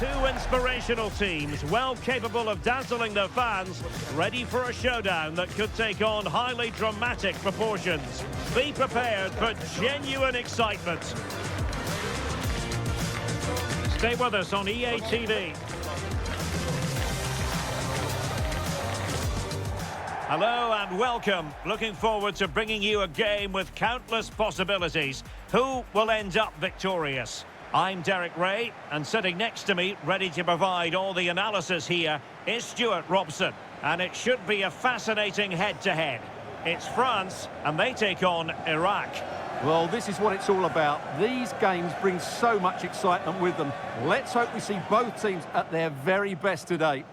Two inspirational teams, well capable of dazzling their fans, ready for a showdown that could take on highly dramatic proportions. Be prepared for genuine excitement. Stay with us on EA TV. Hello and welcome. Looking forward to bringing you a game with countless possibilities. Who will end up victorious? I'm Derek Ray, and sitting next to me, ready to provide all the analysis here, is Stuart Robson. And it should be a fascinating head-to-head. It's France, and they take on Iraq. Well, this is what it's all about. These games bring so much excitement with them. Let's hope we see both teams at their very best today.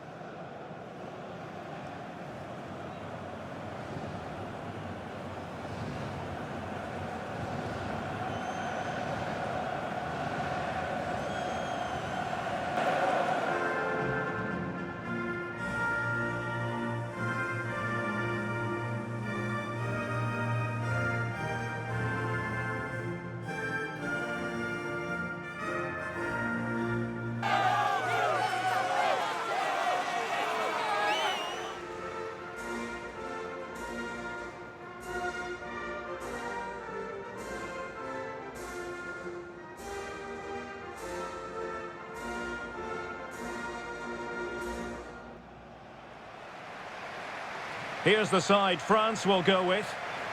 Here's the side France will go with.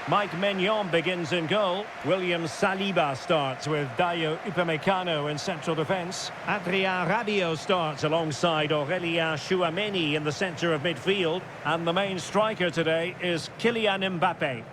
Mike Maignan begins in goal. William Saliba starts with Dayo Upamecano in central defence. Adrien Rabiot starts alongside Aurélien Tchouameni in the centre of midfield. And the main striker today is Kylian Mbappe.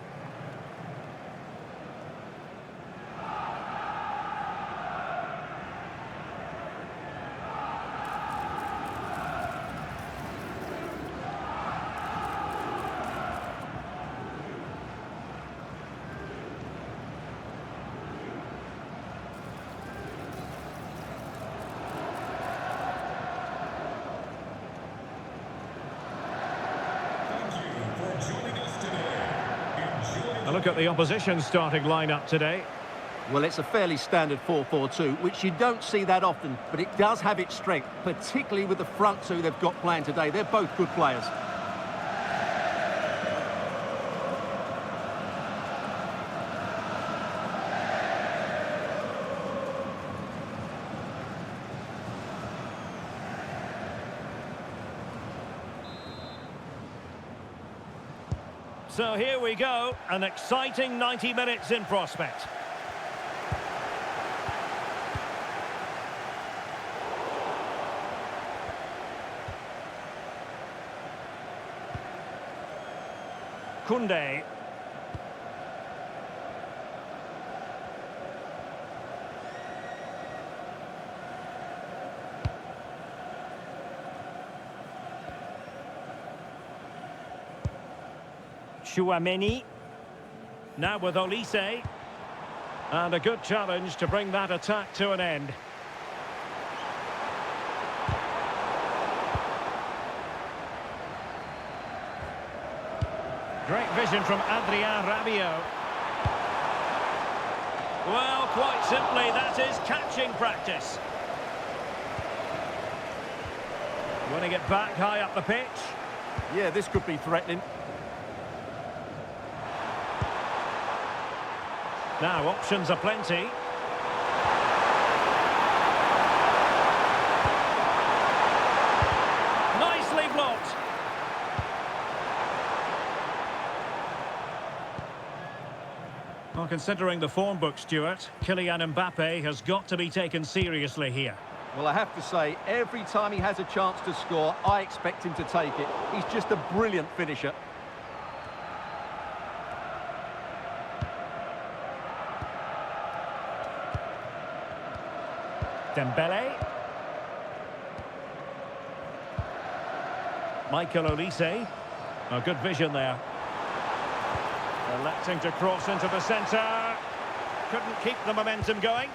A look at the opposition starting lineup today. Well, it's a fairly standard 4-4-2, which you don't see that often, but it does have its strength, particularly with the front two they've got playing today. They're both good players. So here we go, an exciting 90 minutes in prospect. Koundé. Tchouameni. Now with Olise. And a good challenge to bring that attack to an end. Great vision from Adrien Rabiot. Well, quite simply, that is catching practice. Winning it back high up the pitch. Yeah, this could be threatening. Now, options are plenty. Nicely blocked. Well, considering the form book, Stuart, Kylian Mbappe has got to be taken seriously here. Well, I have to say, every time he has a chance to score, I expect him to take it. He's just a brilliant finisher. Dembele. Michael Olise. A good vision there. Electing to cross into the centre. Couldn't keep the momentum going.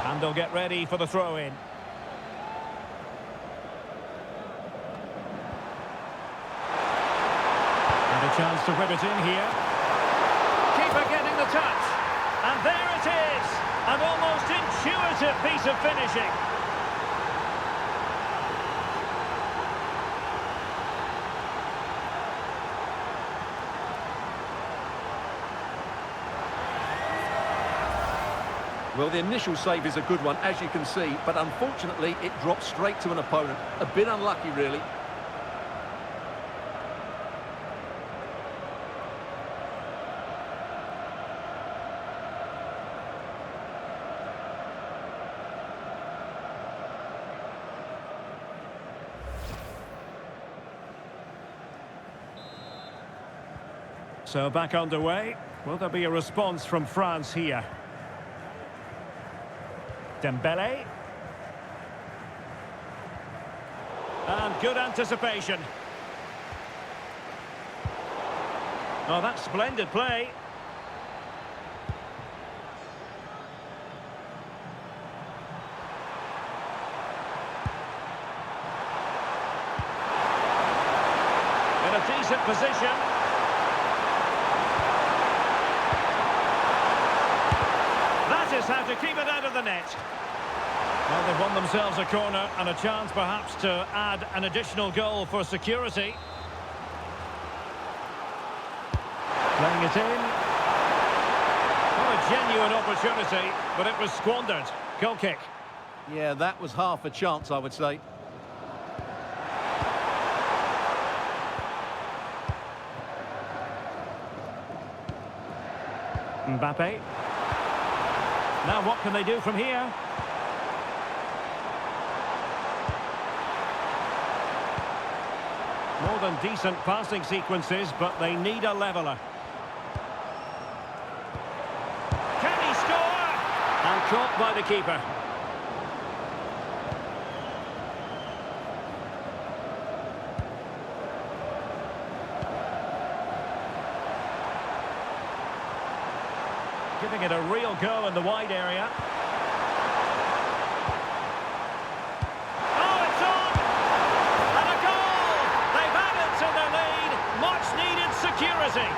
And they'll get ready for the throw-in. Chance to whip it in here. Keeper getting the touch. And there it is. An almost intuitive piece of finishing. Well, the initial save is a good one, as you can see, but unfortunately it dropped straight to an opponent. A bit unlucky, really. So back underway. Will there be a response from France here? Dembele. And good anticipation. Oh, that's splendid play. In a decent position. That is how to keep it out of the net. Well, they've won themselves a corner and a chance perhaps to add an additional goal for security. Playing it in. What a genuine opportunity, but it was squandered. Goal kick. Yeah, that was half a chance, I would say. Mbappe. Now what can they do from here? More than decent passing sequences, but they need a leveller. Can he score? And caught by the keeper. Giving it a real go in the wide area. Oh, it's on! And a goal! They've added to their lead. Much needed security.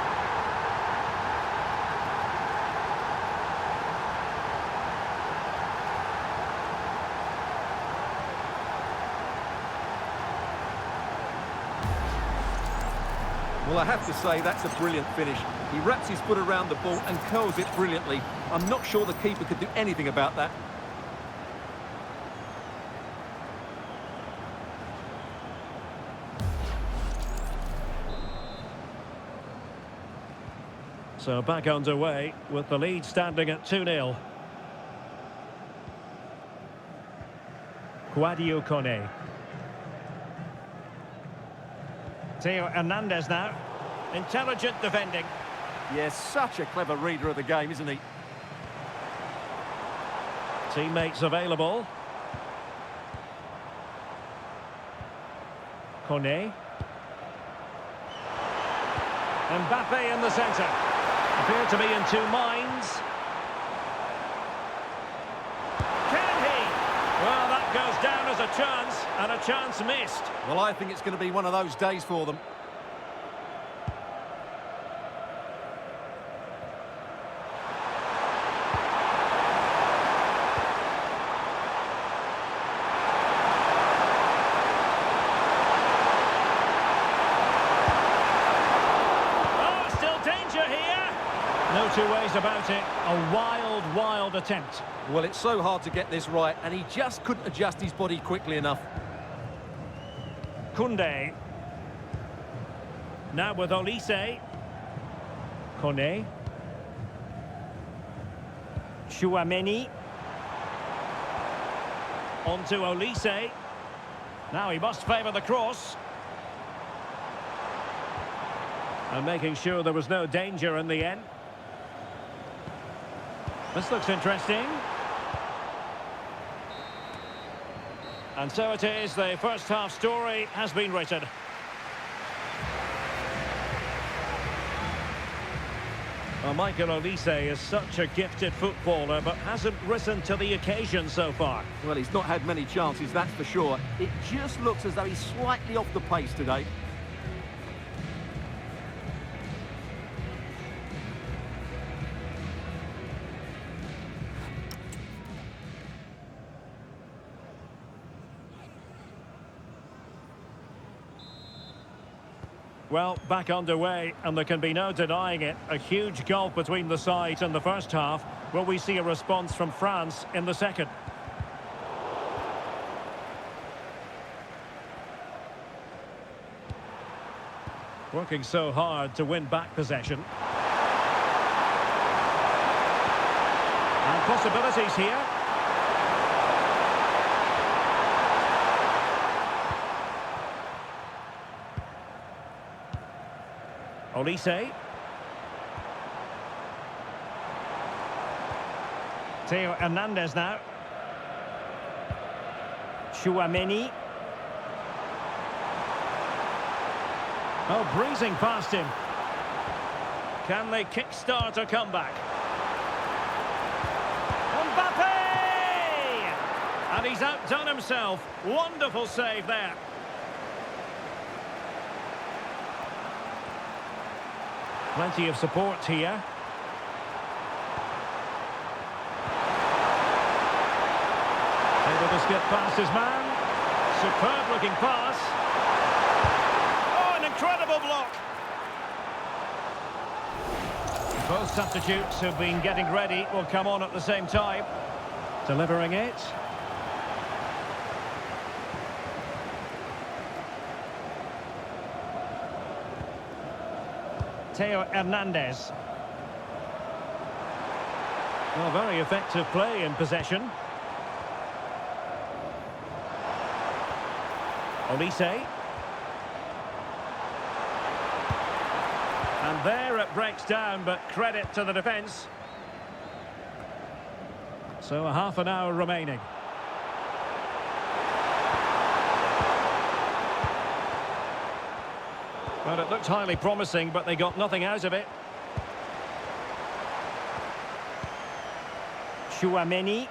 Well, I have to say, that's a brilliant finish. He wraps his foot around the ball and curls it brilliantly. I'm not sure the keeper could do anything about that. So back underway with the lead standing at 2-0. Quadio Kone. Theo Hernandez now. Intelligent defending. Yes, such a clever reader of the game, isn't he? Teammates available. Kone. Mbappe in the centre. Appear to be in two minds. Can he? Well, that goes down as a chance, and a chance missed. Well, I think it's going to be one of those days for them. No two ways about it. A wild, wild attempt. Well, it's so hard to get this right, and he just couldn't adjust his body quickly enough. Koundé. Now with Olise. Kone. Chouameni. On to Olise. Now he must favour the cross. And making sure there was no danger in the end. This looks interesting. And so it is, the first half story has been written. Well, Michael Olise is such a gifted footballer, but hasn't risen to the occasion so far. Well, he's not had many chances, that's for sure. It just looks as though he's slightly off the pace today. Well, back underway, and there can be no denying it. A huge gulf between the sides in the first half. Will we see a response from France in the second? Working so hard to win back possession. And possibilities here. Olise. Theo Hernandez now. Chouameni. Oh, breezing past him. Can they kickstart a comeback? Mbappe! And he's outdone himself. Wonderful save there. Plenty of support here. Able to skip past his man. Superb looking pass. Oh, an incredible block. Both substitutes who've been getting ready will come on at the same time. Delivering it. Theo Hernandez. Well, very effective play in possession. Olise. And there it breaks down, but credit to the defence. So a half an hour remaining. Well, it looked highly promising, but they got nothing out of it. Chouameni.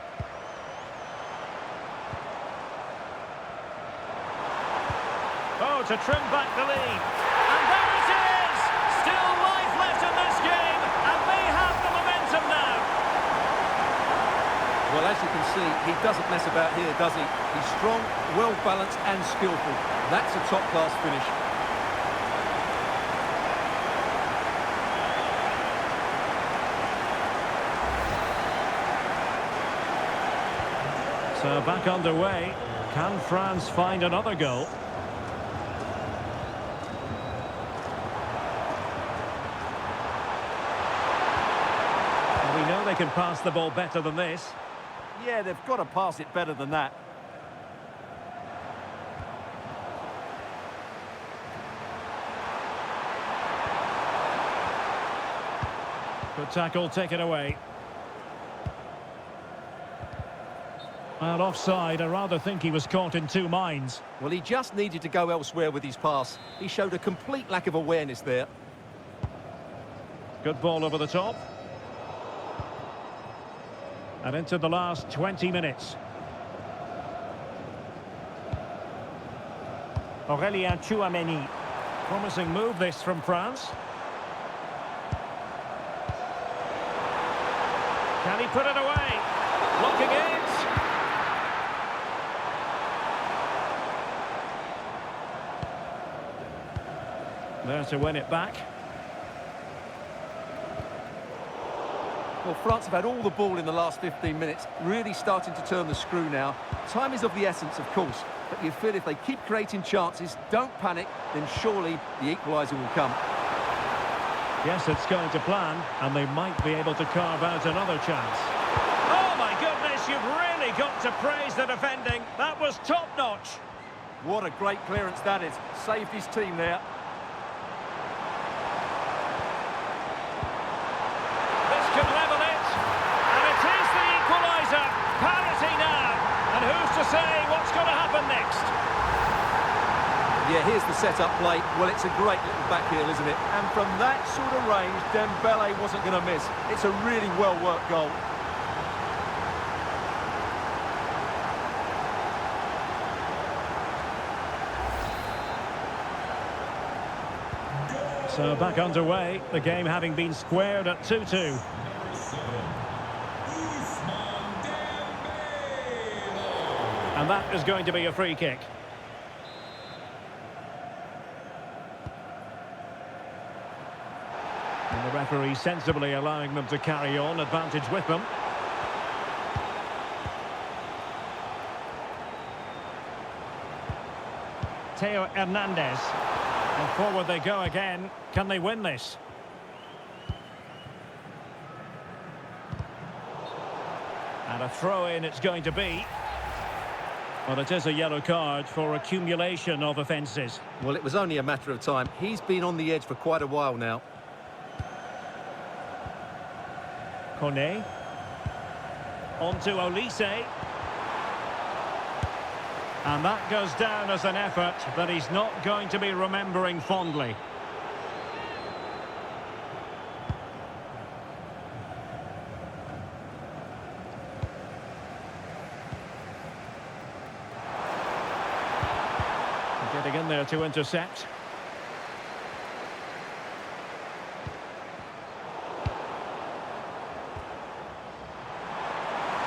Oh, to trim back the lead. And there it is! Still life left in this game, and they have the momentum now. Well, as you can see, he doesn't mess about here, does he? He's strong, well-balanced and skillful. That's a top-class finish. So back underway. Can France find another goal? Well, we know they can pass the ball better than this. Yeah, they've got to pass it better than that. Good tackle taken away. Well, offside. I rather think he was caught in two minds. Well, he just needed to go elsewhere with his pass. He showed a complete lack of awareness there. Good ball over the top. And into the last 20 minutes. Aurélien Chouameni. Promising move this from France. Can he put it away? Blocking it. There to win it back. Well, France have had all the ball in the last 15 minutes, really starting to turn the screw now. Time is of the essence, of course, but you feel if they keep creating chances, don't panic, then surely the equaliser will come. Yes, it's going to plan, and they might be able to carve out another chance. Oh, my goodness, you've really got to praise the defending. That was top-notch. What a great clearance that is. Saved his team there. Could level it, and it is the equaliser. Parity now, and who's to say what's going to happen next? Yeah, here's the set-up play. Well, it's a great little back heel, isn't it? And from that sort of range, Dembele wasn't going to miss. It's a really well-worked goal. So back underway, the game having been squared at 2-2. And that is going to be a free kick. And the referee sensibly allowing them to carry on, advantage with them. Theo Hernandez. And forward they go again. Can they win this? And a throw-in it's going to be. Well, it is a yellow card for accumulation of offences. Well, it was only a matter of time. He's been on the edge for quite a while now. Kone. On to Olise. And that goes down as an effort that he's not going to be remembering fondly. Getting in there to intercept.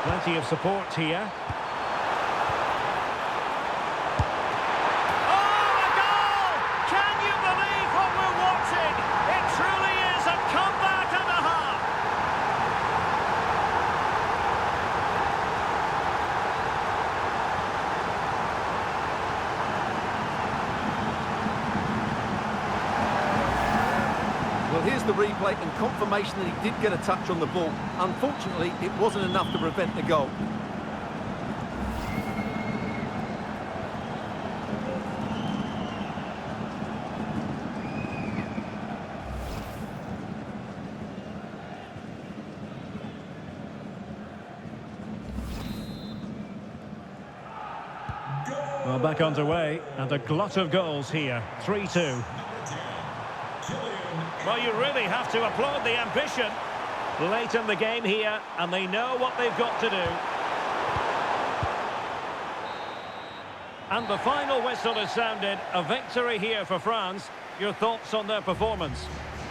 Plenty of support here. Here's the replay and confirmation that he did get a touch on the ball. Unfortunately, it wasn't enough to prevent the goal. Well, back underway, and a glut of goals here. 3-2. Well, you really have to applaud the ambition. Late in the game here, and they know what they've got to do. And the final whistle is sounded. A victory here for France. Your thoughts on their performance?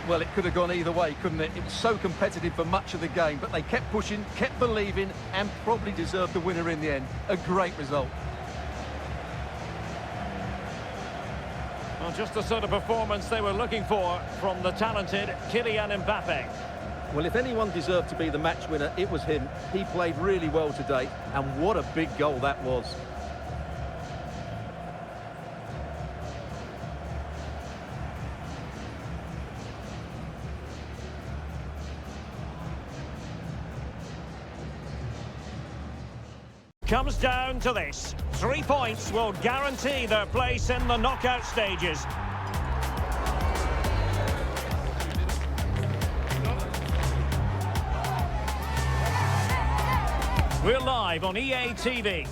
Well, it could have gone either way, couldn't it? It was so competitive for much of the game, but they kept pushing, kept believing, and probably deserved the winner in the end. A great result. Well, just the sort of performance they were looking for from the talented Kylian Mbappe. Well, if anyone deserved to be the match winner, it was him. He played really well today, and what a big goal that was. Comes down to this. 3 points will guarantee their place in the knockout stages. We're live on EA TV.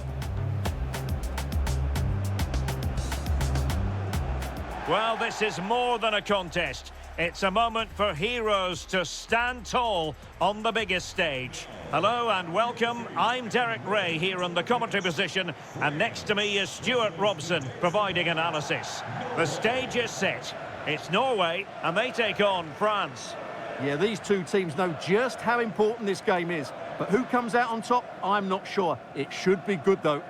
Well, this is more than a contest. It's a moment for heroes to stand tall on the biggest stage. Hello and welcome. I'm Derek Ray here in the commentary position, and next to me is Stuart Robson providing analysis. The stage is set. It's Norway and they take on France. Yeah, these two teams know just how important this game is. But who comes out on top, I'm not sure. It should be good though.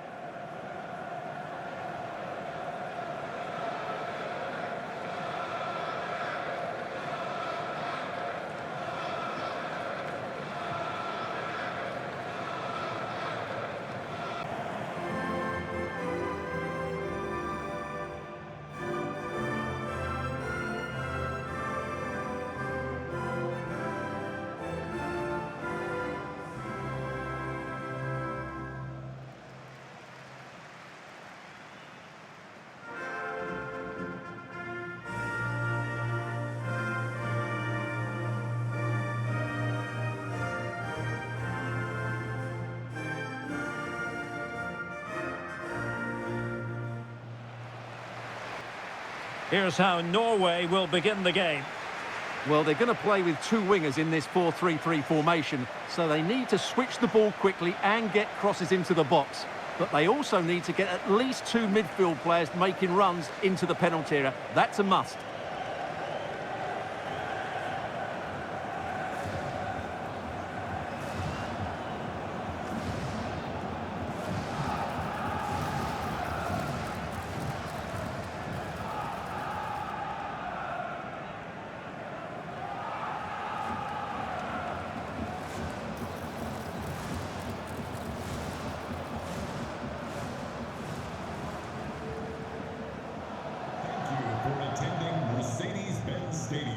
Here's how Norway will begin the game. Well, they're going to play with two wingers in this 4-3-3 formation, so they need to switch the ball quickly and get crosses into the box. But they also need to get at least two midfield players making runs into the penalty area. That's a must.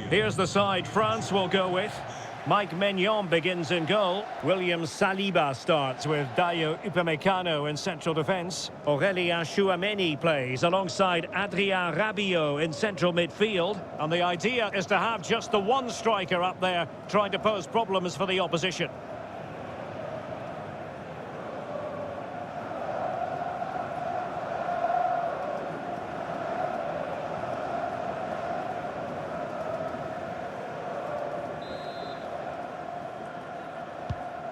Here's the side France will go with. Mike Maignan begins in goal. William Saliba starts with Dayo Upamecano in central defence. Aurélien Tchouameni plays alongside Adrien Rabiot in central midfield. And the idea is to have just the one striker up there trying to pose problems for the opposition.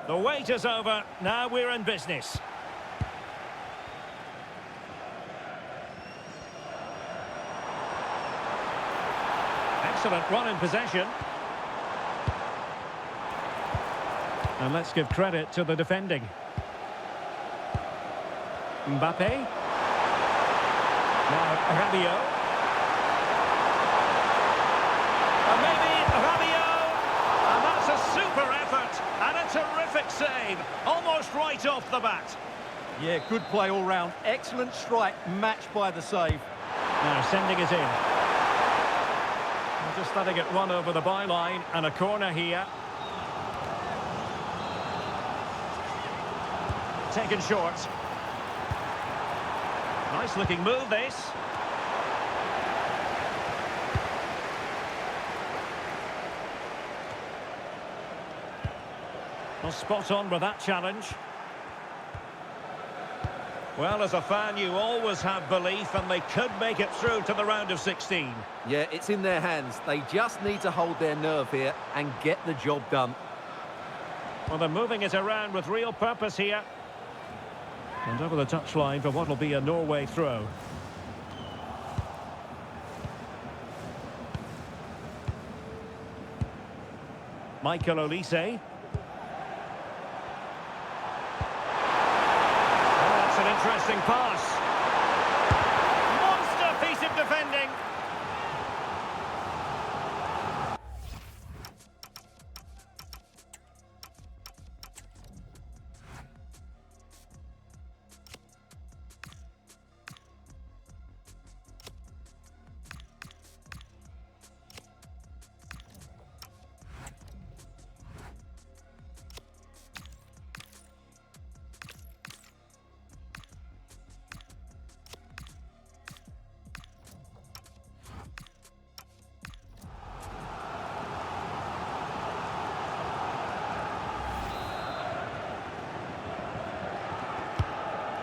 The wait is over, now we're in business. Excellent run in possession. And let's give credit to the defending. Mbappe. Now Rabiot. And maybe Rabiot. And that's a super effort. And a terrific save, almost right off the bat. Yeah, good play all round. Excellent strike, matched by the save. Now sending it in. And just letting it run over the byline, and a corner here. Taken short. Nice looking move, this. Well, spot on with that challenge. Well, as a fan, you always have belief, and they could make it through to the round of 16. Yeah, it's in their hands. They just need to hold their nerve here and get the job done. Well, they're moving it around with real purpose here. And over the touchline for what will be a Norway throw. Michael Olise. An interesting pass. Monster piece of defending.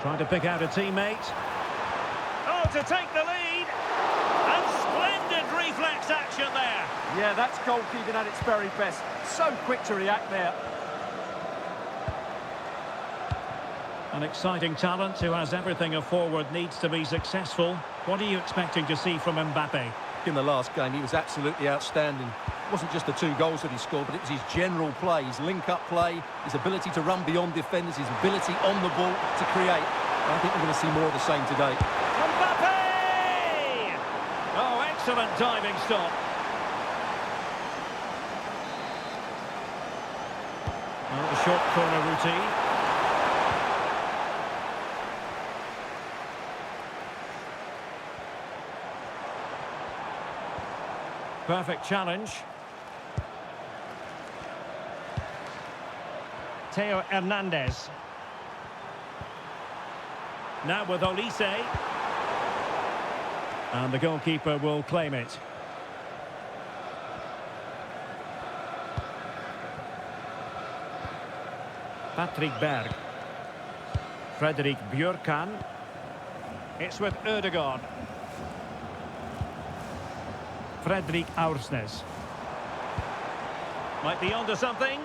Trying to pick out a teammate. Oh, to take the lead. And splendid reflex action there. Yeah, that's goalkeeping at its very best. So quick to react there. An exciting talent who has everything a forward needs to be successful. What are you expecting to see from Mbappe? In the last game, he was absolutely outstanding. It wasn't just the 2 goals that he scored, but it was his general play, his link-up play, his ability to run beyond defenders, his ability on the ball to create. And I think we're going to see more of the same today. Mbappe! Oh, excellent diving stop. Well, the short corner routine. Perfect challenge. Theo Hernandez. Now with Olise. And the goalkeeper will claim it. Patrick Berg. Frederik Bjørkan. It's with Ødegaard. Fredrik Aursnes. Might be onto something,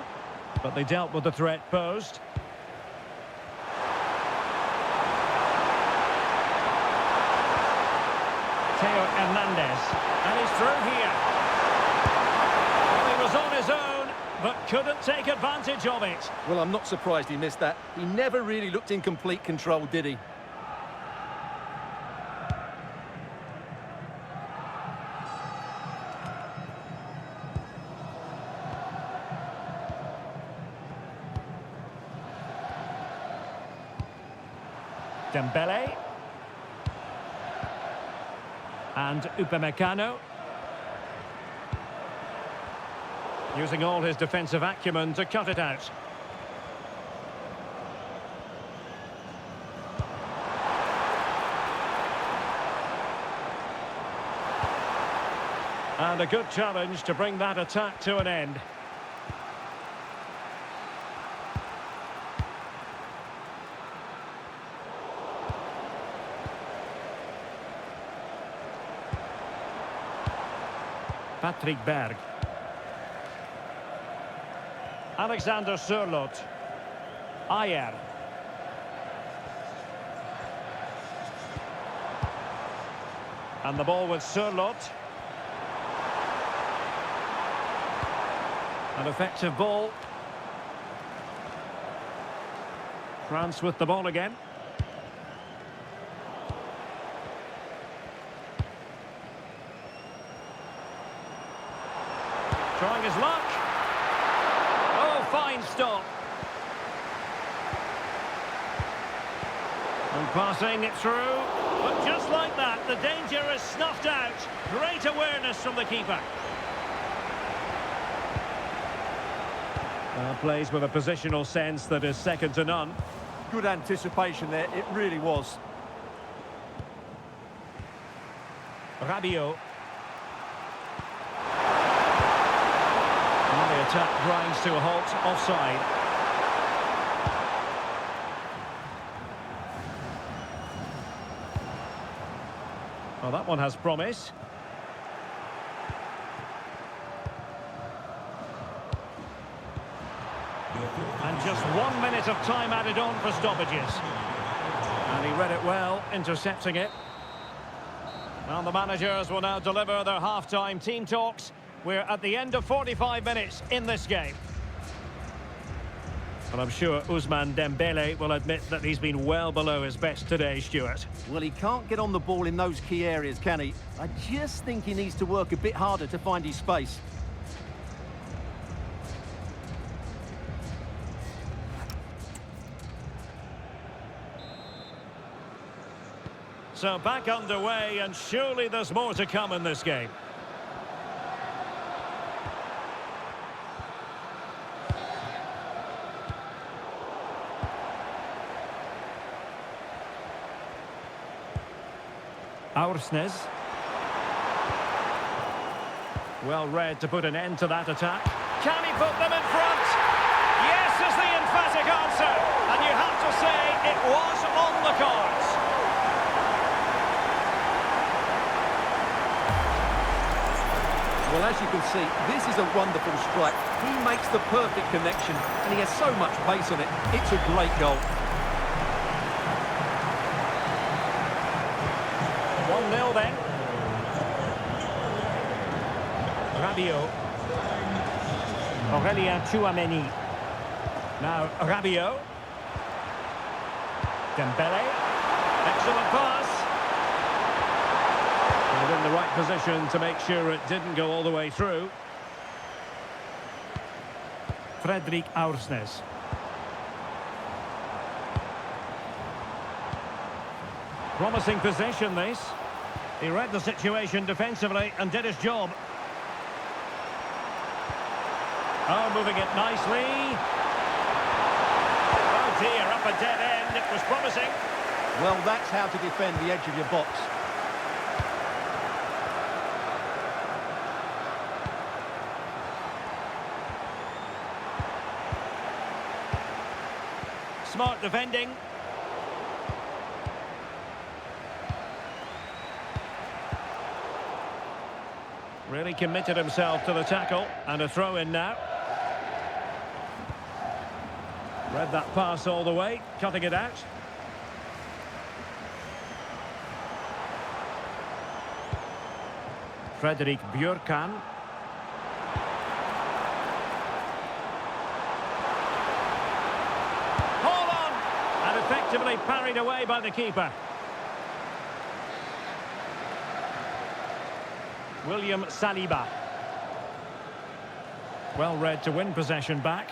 but they dealt with the threat posed. Theo Hernandez, and he's through here. Well, he was on his own, but couldn't take advantage of it. Well, I'm not surprised he missed that. He never really looked in complete control, did he? Dembele. And Upamecano. Using all his defensive acumen to cut it out. And a good challenge to bring that attack to an end. Patrick Berg. Alexander Sørloth. Ayer. And the ball with Sørloth. An effective ball. France with the ball again. Trying his luck. Oh, fine stop. And passing it through. But just like that, the danger is snuffed out. Great awareness from the keeper. Plays with a positional sense that is second to none. Good anticipation there, it really was. Rabiot. And the attack grinds to a halt, offside. Well, that one has promise. And just 1 minute of time added on for stoppages. And he read it well, intercepting it. And the managers will now deliver their half-time team talks. We're at the end of 45 minutes in this game. And I'm sure Ousmane Dembele will admit that he's been well below his best today, Stuart. Well, he can't get on the ball in those key areas, can he? I just think he needs to work a bit harder to find his space. So back underway, and surely there's more to come in this game. Aursnes. Well read to put an end to that attack. Can he put them in front? Yes is the emphatic answer. And you have to say it was on the cards. Well, as you can see, this is a wonderful strike. He makes the perfect connection, and he has so much pace on it. It's a great goal. 1-0 then. Rabiot. Aurélien Tchouameni. Now Rabiot. Dembele. Excellent pass. And in the right position to make sure it didn't go all the way through. Fredrik Aursnes. Promising possession, this. He read the situation defensively and did his job. Oh, moving it nicely. Oh dear, up a dead end. It was promising. Well, that's how to defend the edge of your box. Smart defending. Really committed himself to the tackle, and a throw in now. Read that pass all the way, cutting it out. Fredrik Bjørkan. Hold on! And effectively parried away by the keeper. William Saliba. Well read to win possession back.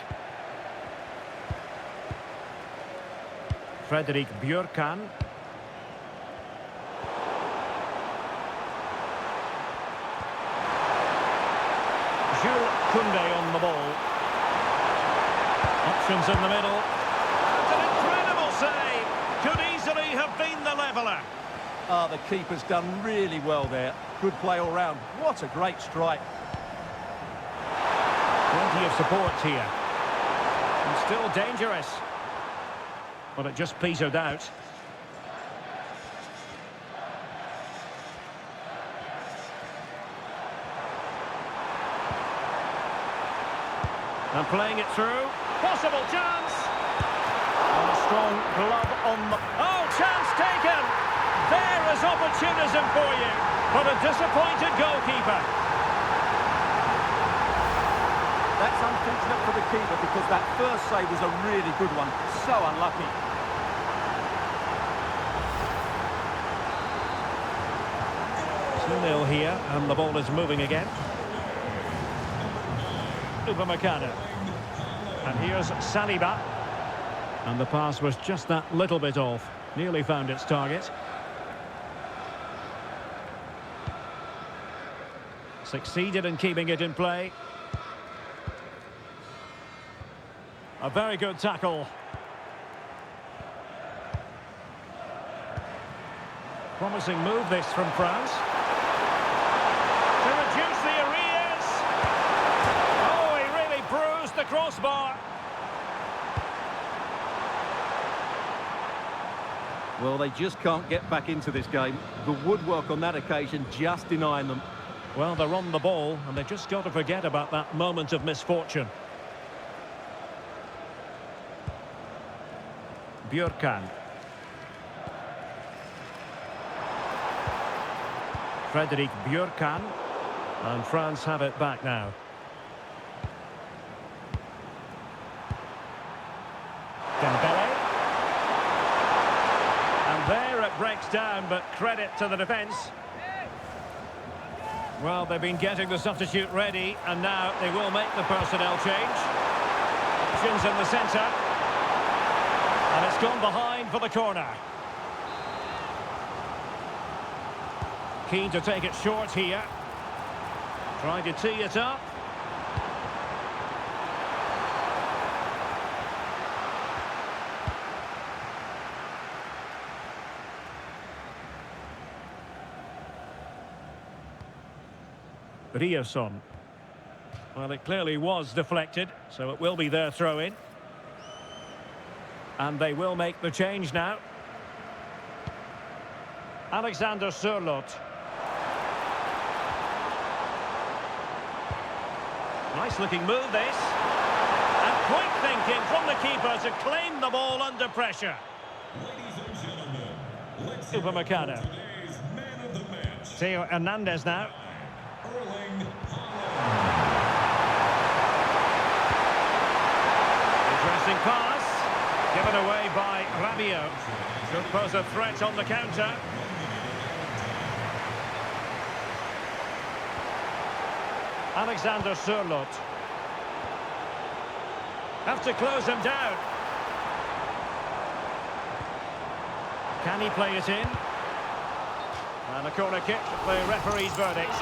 Fredrik Bjørkan. Jules Koundé on the ball. Options in the middle. That's an incredible save. Could easily have been the leveller. The keeper's done really well there. Good play all round. What a great strike. Plenty of support here. And still dangerous. But it just petered out. And playing it through. Possible chance. And a strong glove on the... Oh, chance taken! There is opportunism for you. But a disappointed goalkeeper. That's unfortunate for the keeper because that first save was a really good one. So unlucky. It's 2-0 here, and the ball is moving again. Upamecano. And here's Saliba. And the pass was just that little bit off. Nearly found its target. Succeeded in keeping it in play. A very good tackle. Promising move this from France. To reduce the arrears. Oh, he really bruised the crossbar. Well, they just can't get back into this game. The woodwork on that occasion just denying them. Well, they're on the ball, and they've just got to forget about that moment of misfortune. Björkan. Frederick Björkan. And France have it back now. Dembele. And there it breaks down, but credit to the defence. Well, they've been getting the substitute ready, and now they will make the personnel change. Options in the centre. And it's gone behind for the corner. Keen to take it short here. Trying to tee it up. Riosson. Well, it clearly was deflected, so it will be their throw-in. And they will make the change now. Alexander Sørloth. Nice looking move this. And quick thinking from the keeper to claim the ball under pressure. Upamecano. Theo Hernandez now. Interesting pass. Given away by Rabiot. Could pose a threat on the counter. Alexander Sørloth. Have to close him down. Can he play it in? And a corner kick, the referee's verdict.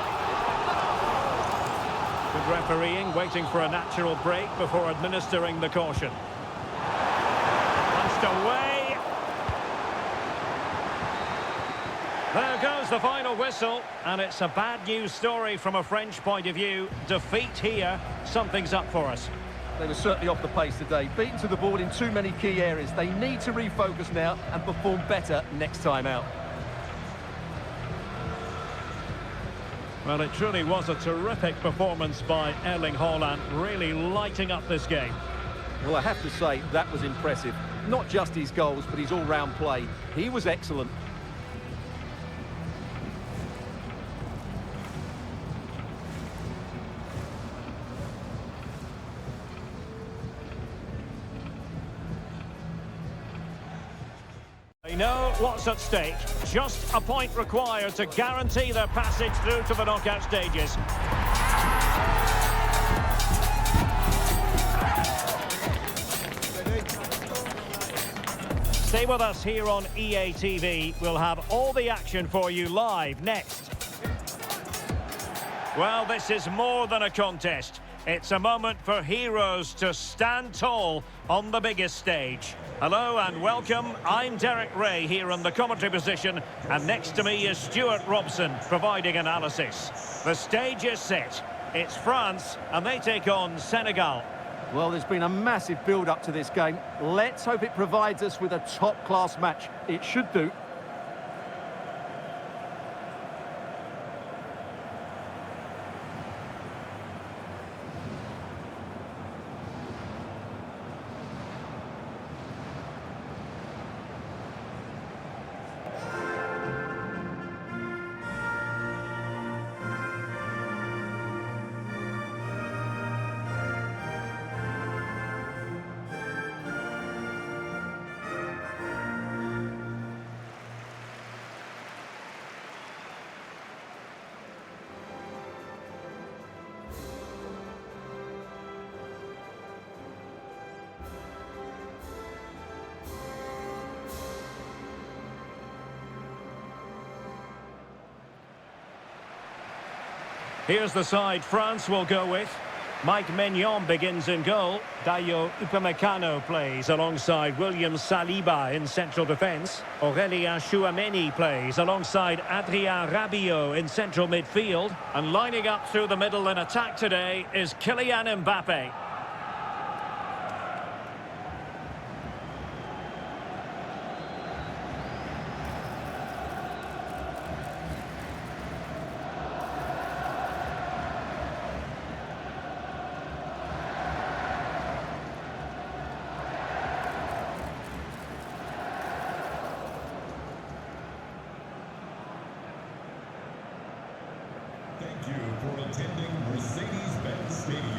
Good refereeing, waiting for a natural break before administering the caution. Punched away. There goes the final whistle, and it's a bad news story from a French point of view. Defeat here, something's up for us. They were certainly off the pace today, beaten to the ball in too many key areas. They need to refocus now and perform better next time out. Well, it truly was a terrific performance by Erling Haaland, really lighting up this game. Well, I have to say, that was impressive. Not just his goals, but his all-round play. He was excellent. They know what's at stake. Just a point required to guarantee their passage through to the knockout stages. Stay with us here on EA TV. We'll have all the action for you live next. Well, this is more than a contest. It's a moment for heroes to stand tall on the biggest stage. Hello and welcome. I'm Derek Ray here in the commentary position, and next to me is Stuart Robson providing analysis. The stage is set. It's France, and they take on Senegal. Well, there's been a massive build-up to this game. Let's hope it provides us with a top-class match. It should do. Here's the side France will go with. Mike Maignan begins in goal. Dayo Upamecano plays alongside William Saliba in central defence. Aurélien Tchouameni plays alongside Adrien Rabiot in central midfield. And lining up through the middle in attack today is Kylian Mbappe.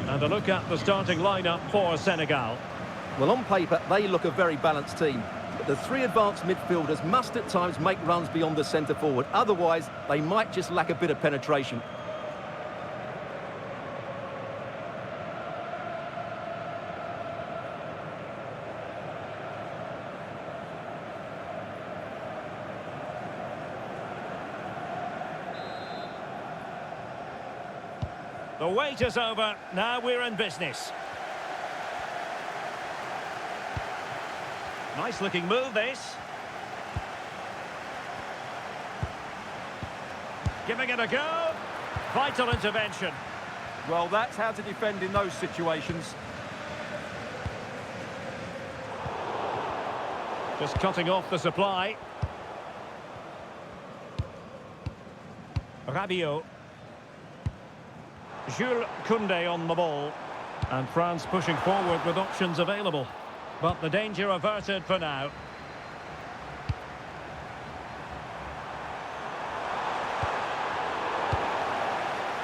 And a look at the starting lineup for Senegal. Well, on paper, they look a very balanced team. But the three advanced midfielders must at times make runs beyond the centre forward. Otherwise, they might just lack a bit of penetration. The wait is over. Now we're in business. Nice looking move, this. Giving it a go. Vital intervention. Well, that's how to defend in those situations. Just cutting off the supply. Rabiot. Jules Koundé on the ball. And France pushing forward with options available. But the danger averted for now.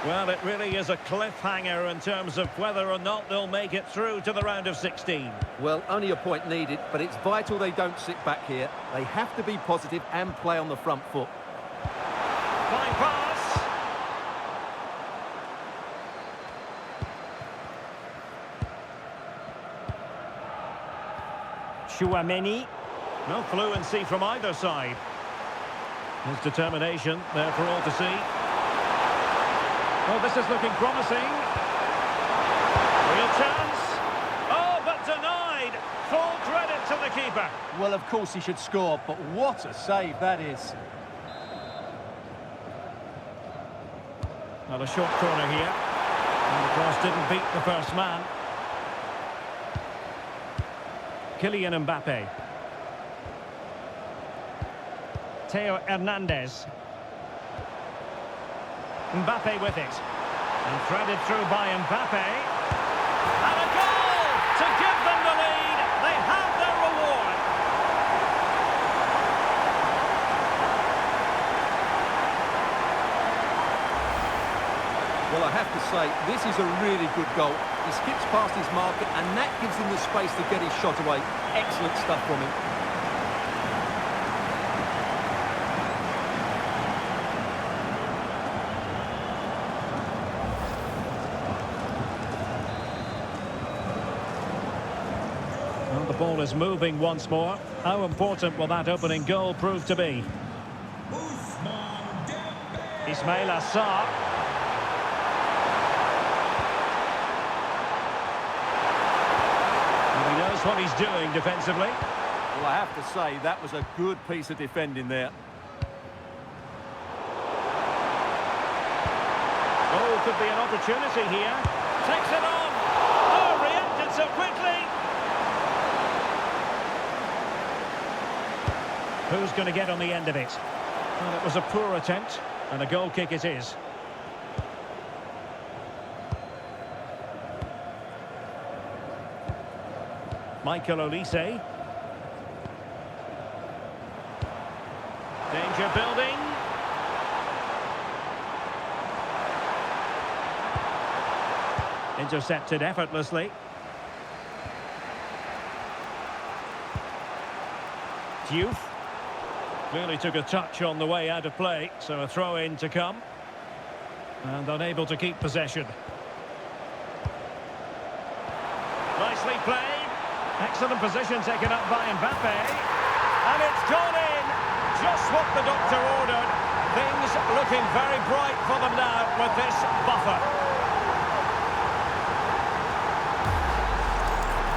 Well, it really is a cliffhanger in terms of whether or not they'll make it through to the round of 16. Well, only a point needed, but it's vital they don't sit back here. They have to be positive and play on the front foot. Fine pass. Tchouameni. No fluency from either side. His determination there for all to see. Well, this is looking promising. Real chance. Oh, but denied. Full credit to the keeper. Well, of course he should score, but what a save that is. Well, a short corner here. And the cross didn't beat the first man. Kylian Mbappe. Theo Hernandez. Mbappe with it. And threaded through by Mbappe. And a goal to give them the lead. They have their reward. Well, I have to say, this is a really good goal. He skips past his marker, and that gives him the space to get his shot away. Excellent stuff from him. Well, the ball is moving once more. How important will that opening goal prove to be? Ismail Assar. knows what he's doing defensively. Well, I have to say, that was a good piece of defending there. Oh, could be an opportunity here. Takes it on. Oh, reacted so quickly. Who's going to get on the end of it? Well, it was a poor attempt, and a goal kick it is. Michael Olise. Danger building. Intercepted effortlessly. Diouf. Clearly took a touch on the way out of play, so a throw-in to come. And unable to keep possession. Nicely played. Excellent position taken up by Mbappe. And it's gone in. Just what the doctor ordered. Things looking very bright for them now with this buffer.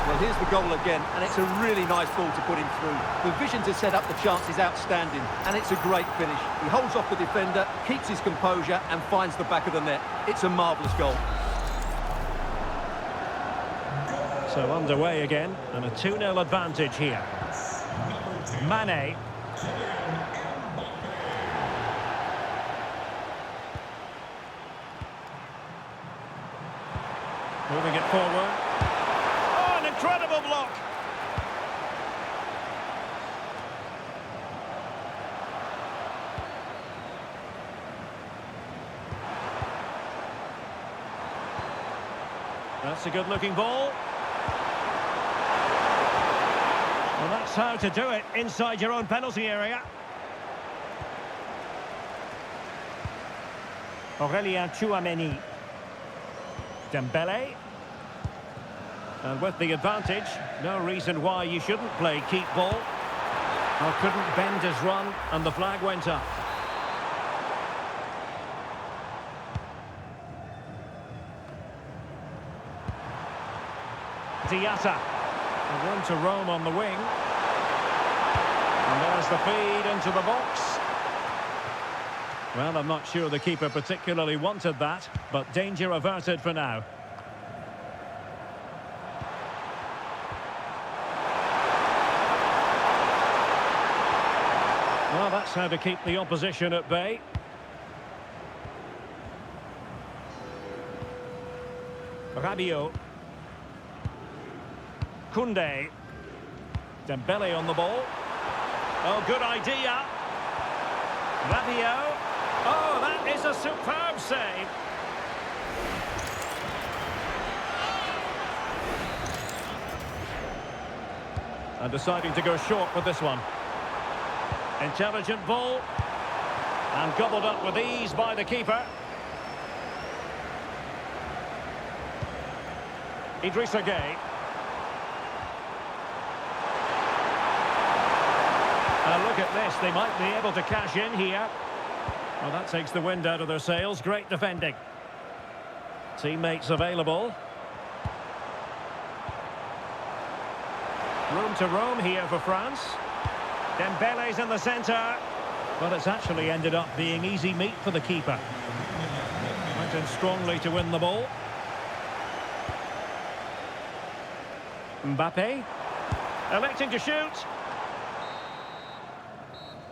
Well, here's the goal again, and it's a really nice ball to put him through. The vision to set up the chance is outstanding, and it's a great finish. He holds off the defender, keeps his composure, and finds the back of the net. It's a marvellous goal. So underway again, and a 2-0 advantage here. Mane. Moving it forward. Oh, an incredible block. That's a good-looking ball. Well, that's how to do it inside your own penalty area. Aurélien Tchouameni. Dembele. And with the advantage, no reason why you shouldn't play keep ball. Well, couldn't bend his run, and the flag went up. Diatta. Room to roam on the wing. And there's the feed into the box. Well, I'm not sure the keeper particularly wanted that, but danger averted for now. Well, that's how to keep the opposition at bay. Rabiot. Koundé. Dembele on the ball. Oh, good idea. Rabiot. Oh, that is a superb save. And deciding to go short with this one. Intelligent ball. And gobbled up with ease by the keeper. Idrissa Gueye. And look at this, they might be able to cash in here. Well, that takes the wind out of their sails. Great defending. Teammates available. Room to roam here for France. Dembele's in the centre. But it's actually ended up being easy meat for the keeper. Went in strongly to win the ball. Mbappe. Electing to shoot.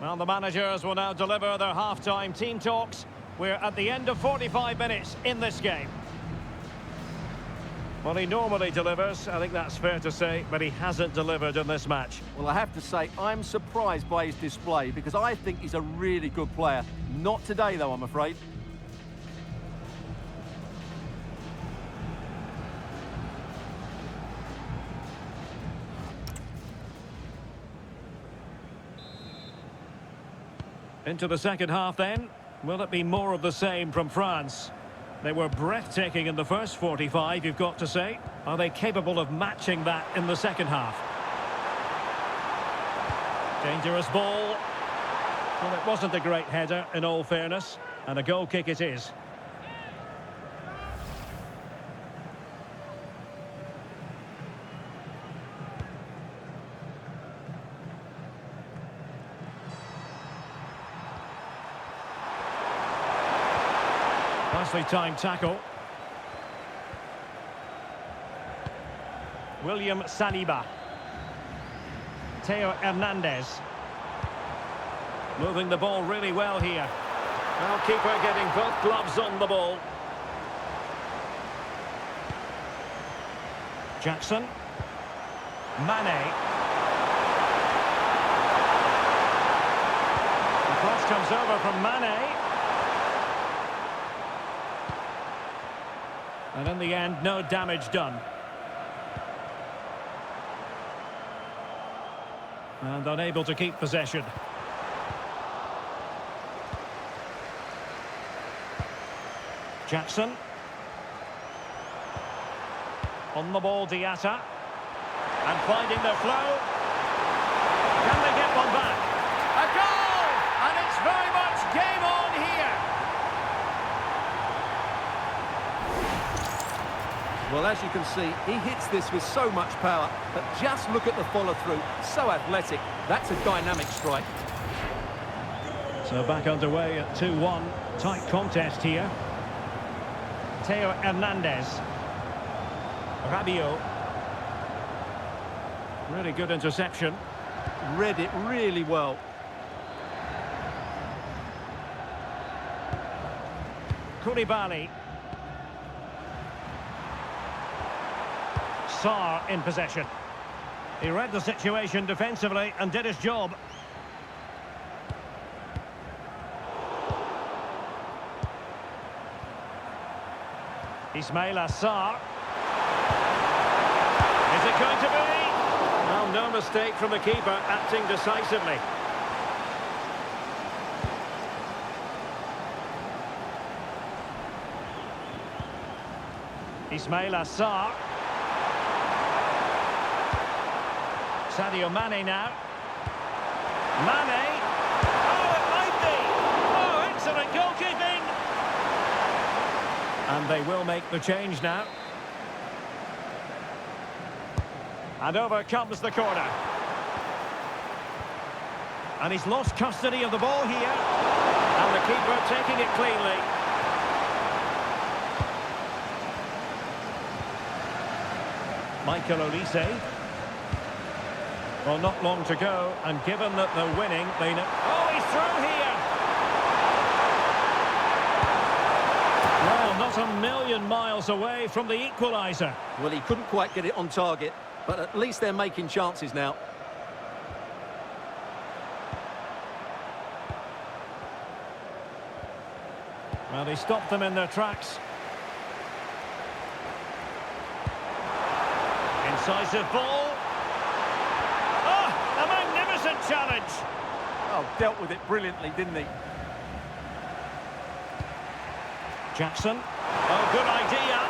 Well, the managers will now deliver their half-time team talks. We're at the end of 45 minutes in this game. Well, he normally delivers, I think that's fair to say, but he hasn't delivered in this match. Well, I have to say, I'm surprised by his display because I think he's a really good player. Not today, though, I'm afraid. Into the second half then. Will it be more of the same from France? They were breathtaking in the first 45, you've got to say. Are they capable of matching that in the second half? Dangerous ball. Well, it wasn't a great header, in all fairness. And a goal kick it is. Nicely timed tackle. William Saliba. Theo Hernandez. Moving the ball really well here. Well, keeper getting both gloves on the ball. Jackson. Mane. The cross comes over from Mane. And in the end, no damage done. And unable to keep possession. Jackson. On the ball, Diatta. And finding the flow. Can they get one back? A goal! And it's very much game on here. Well, as you can see, he hits this with so much power, but just look at the follow-through. So athletic. That's a dynamic strike. So back underway at 2-1. Tight contest here. Theo Hernandez. Rabiot. Really good interception. Read it really well. Koulibaly. Sarr in possession. He read the situation defensively and did his job. Ismaila Sarr. Is it going to be? Well, no mistake from the keeper, acting decisively. Ismaila Sarr. Sadio Mane now. Mane. Oh, it might be. Oh, excellent goalkeeping. And they will make the change now. And over comes the corner. And he's lost custody of the ball here. And the keeper taking it cleanly. Michael Olise. Well, not long to go, and given that they're winning, they know... Oh, he's through here! Well, not a million miles away from the equaliser. Well, he couldn't quite get it on target, but at least they're making chances now. Well, he stopped them in their tracks. Incisive ball. A magnificent challenge. Oh, dealt with it brilliantly, didn't he? Jackson. Oh, good idea.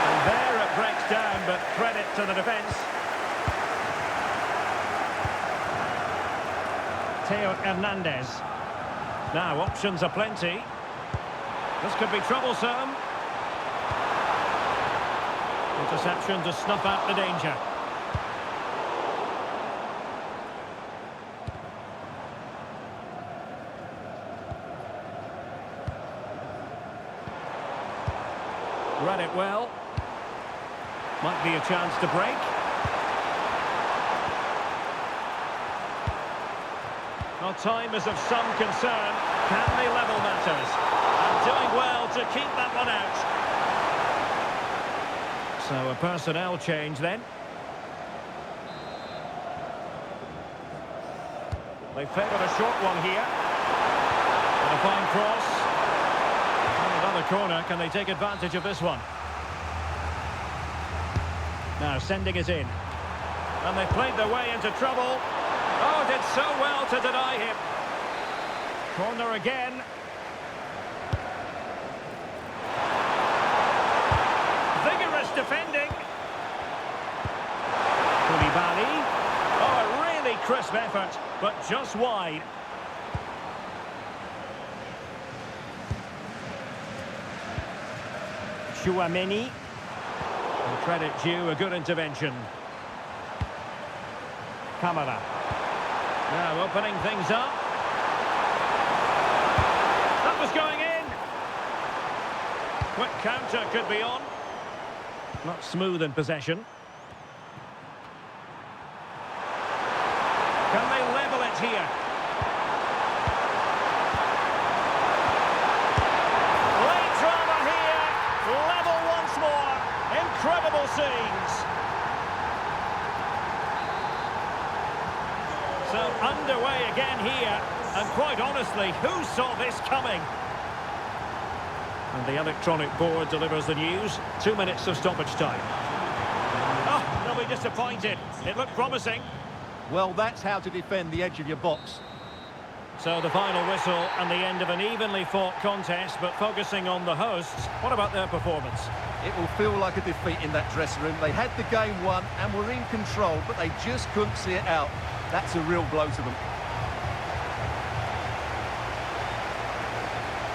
And there it breaks down, but credit to the defence. Theo Hernandez. Now, options are plenty. This could be troublesome. Interception to snuff out the danger. Read it well. Might be a chance to break. Well, time is of some concern. Can they level matters? And doing well to keep that one out. So a personnel change then. They favoured a short one here. And a fine cross. Another corner, can they take advantage of this one? Now sending it in. And they played their way into trouble. Oh, did so well to deny him. Corner again. Vigorous defending. Koulibaly. Oh, a really crisp effort, but just wide. Chouameni. And credit due, a good intervention. Kamara. Now opening things up. That was going Quick counter could be on. Not smooth in possession. Can they level it here? Late drama here. Level once more. Incredible scenes. So underway again here. And quite honestly, who saw this coming? And the electronic board delivers the news. 2 minutes of stoppage time. Oh, they'll be disappointed. It looked promising. Well, that's how to defend the edge of your box. So the final whistle and the end of an evenly fought contest, but focusing on the hosts, what about their performance? It will feel like a defeat in that dressing room. They had the game won and were in control, but they just couldn't see it out. That's a real blow to them.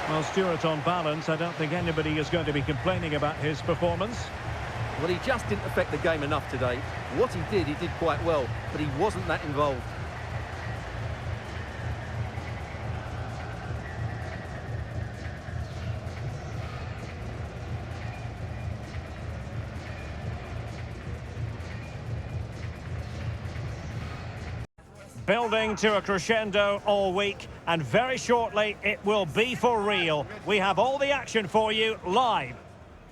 Well, Stuart, on balance, I don't think anybody is going to be complaining about his performance. Well, he just didn't affect the game enough today. What he did quite well, but he wasn't that involved. Building to a crescendo all week, and very shortly it will be for real. We have all the action for you live.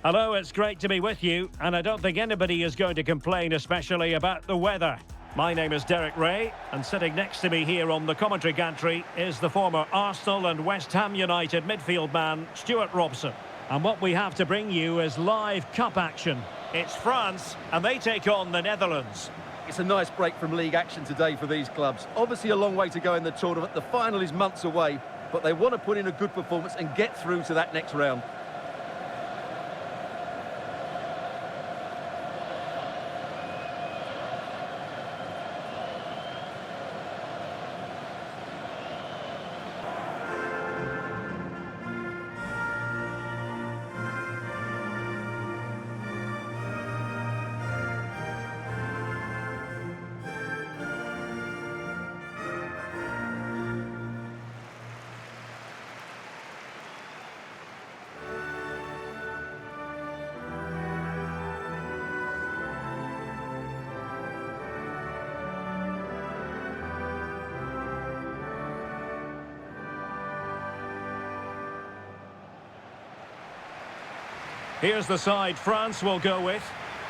Hello, it's great to be with you, and I don't think anybody is going to complain, especially about the weather. My name is Derek Ray, and sitting next to me here on the commentary gantry is the former Arsenal and West Ham United midfield man, Stuart Robson. And what we have to bring you is live cup action. It's France, and they take on the Netherlands. It's a nice break from league action today for these clubs. Obviously a long way to go in the tournament. The final is months away, but they want to put in a good performance and get through to that next round. Here's the side France will go with.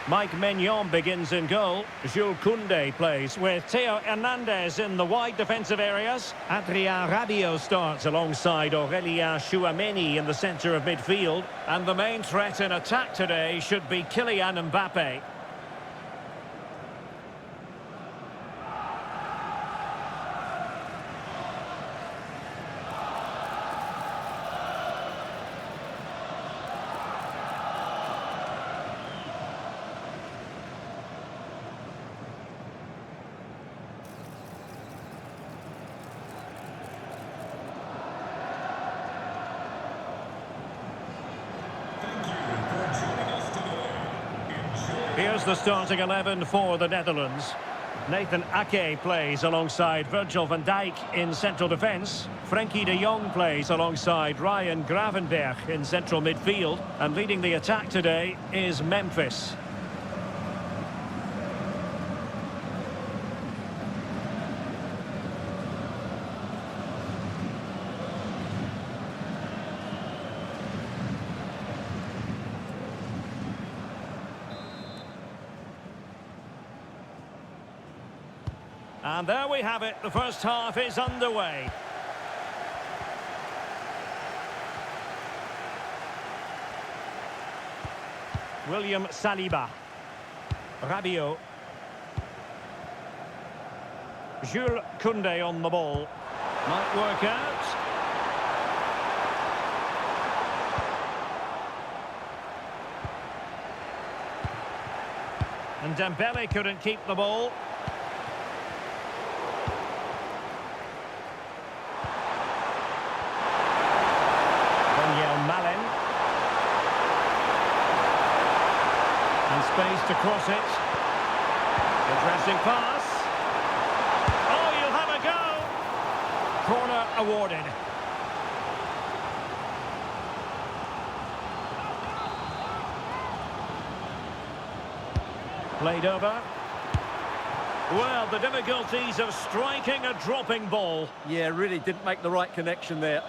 Mike Maignan begins in goal. Jules Koundé plays with Theo Hernandez in the wide defensive areas. Adrien Rabiot starts alongside Aurélien Tchouameni in the centre of midfield. And the main threat in attack today should be Kylian Mbappe. Here's the starting 11 for the Netherlands. Nathan Ake plays alongside Virgil van Dijk in central defence. Frenkie de Jong plays alongside Ryan Gravenberch in central midfield. And leading the attack today is Memphis. And there we have it, the first half is underway. William Saliba. Rabiot. Jules Koundé on the ball. Might work out. And Dembele couldn't keep the ball. Space to cross it. Interesting pass. Oh, you'll have a go. Corner awarded. Played over. Well, the difficulties of striking a dropping ball. Yeah, really didn't make the right connection there.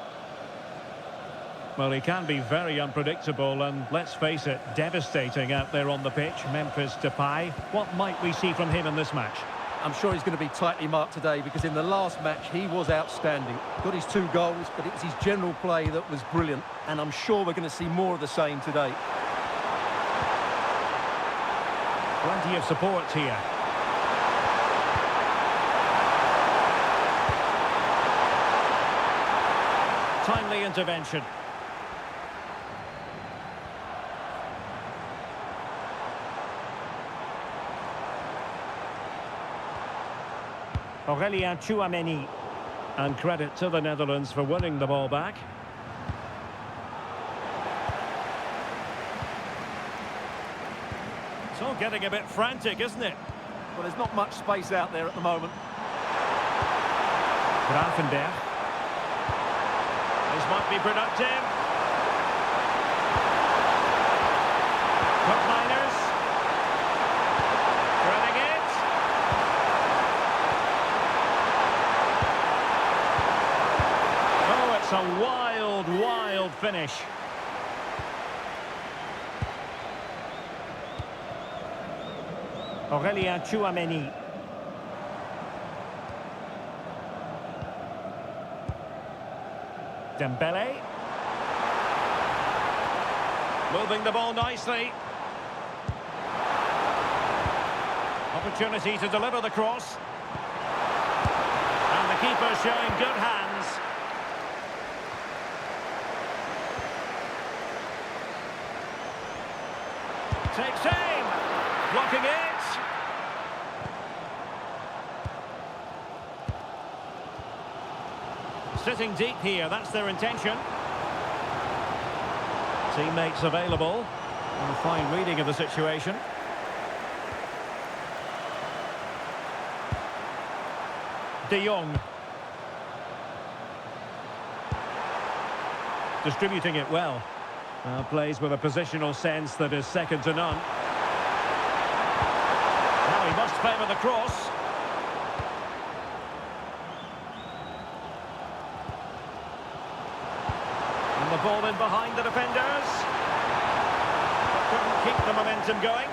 Well, he can be very unpredictable and, let's face it, devastating out there on the pitch. Memphis Depay. What might we see from him in this match? I'm sure he's going to be tightly marked today because in the last match he was outstanding. Got his 2 goals, but it was his general play that was brilliant. And I'm sure we're going to see more of the same today. Plenty of support here. Timely intervention. Aurélien Tchouameni. And credit to the Netherlands for winning the ball back. It's all getting a bit frantic, isn't it? Well, there's not much space out there at the moment. Grafenberg. This might be productive. Hook-liners. Threading it. Oh, it's a wild, wild finish. Aurélien Tchouameni. Dembele. Moving the ball nicely. Opportunity to deliver the cross. And the keeper showing good hands. Takes aim. Blocking it. Sitting deep here, that's their intention. Teammates available. And a fine reading of the situation. De Jong. Distributing it well. Plays with a positional sense that is second to none. Now he must favour the cross. And the ball in behind the defenders. Couldn't keep the momentum going.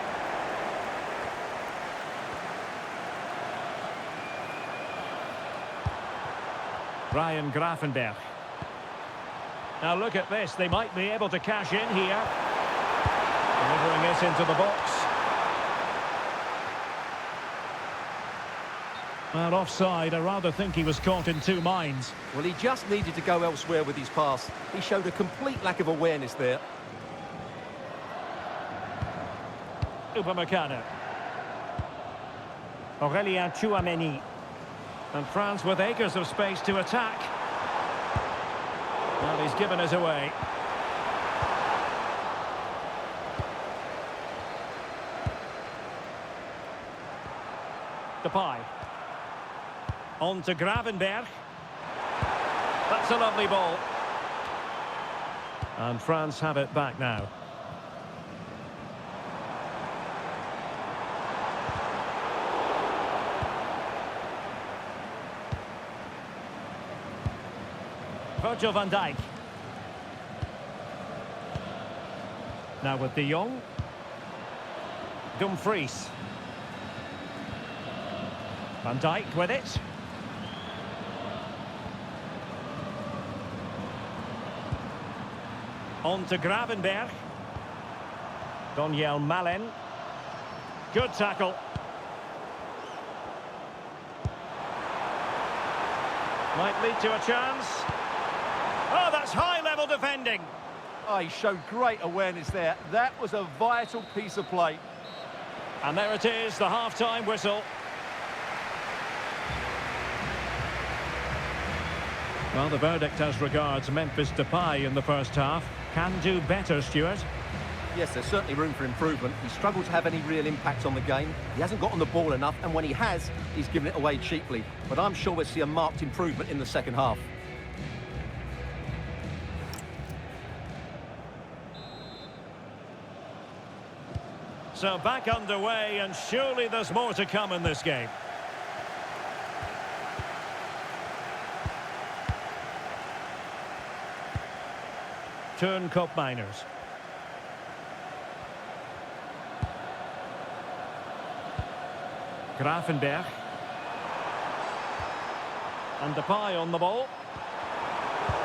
Ryan Grafenberg. Now look at this, they might be able to cash in here. Delivering it into the box. Well, offside, I rather think he was caught in 2 minds. Well, he just needed to go elsewhere with his pass. He showed a complete lack of awareness there. Upamecano. Aurélien Tchouameni. And France with acres of space to attack. Well, he's given it away. Depay. On to Gravenberg. That's a lovely ball. And France have it back now. Virgil van Dijk. Now with De Jong. Dumfries. Van Dijk with it. On to Gravenberg. Donyell Malen. Good tackle. Might lead to a chance. Oh, that's high-level defending. Oh, he showed great awareness there. That was a vital piece of play. And there it is, the half-time whistle. Well, the verdict as regards Memphis Depay in the first half. Can do better, Stuart. Yes, there's certainly room for improvement. He struggled to have any real impact on the game. He hasn't got on the ball enough, and when he has, he's given it away cheaply. But I'm sure we'll see a marked improvement in the second half. So back underway, and surely there's more to come in this game. Turn Cup Miners. Grafenberg. And Depay on the ball.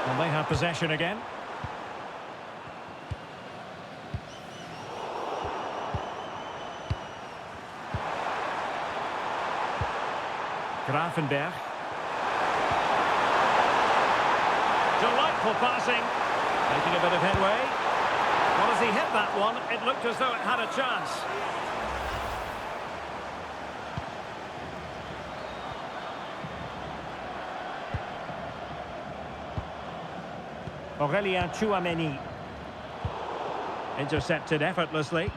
And they have possession again. Grafenberg. Delightful passing. Making a bit of headway. Well, as he hit that one, it looked as though it had a chance. Aurélien Tchouaméni. Intercepted effortlessly.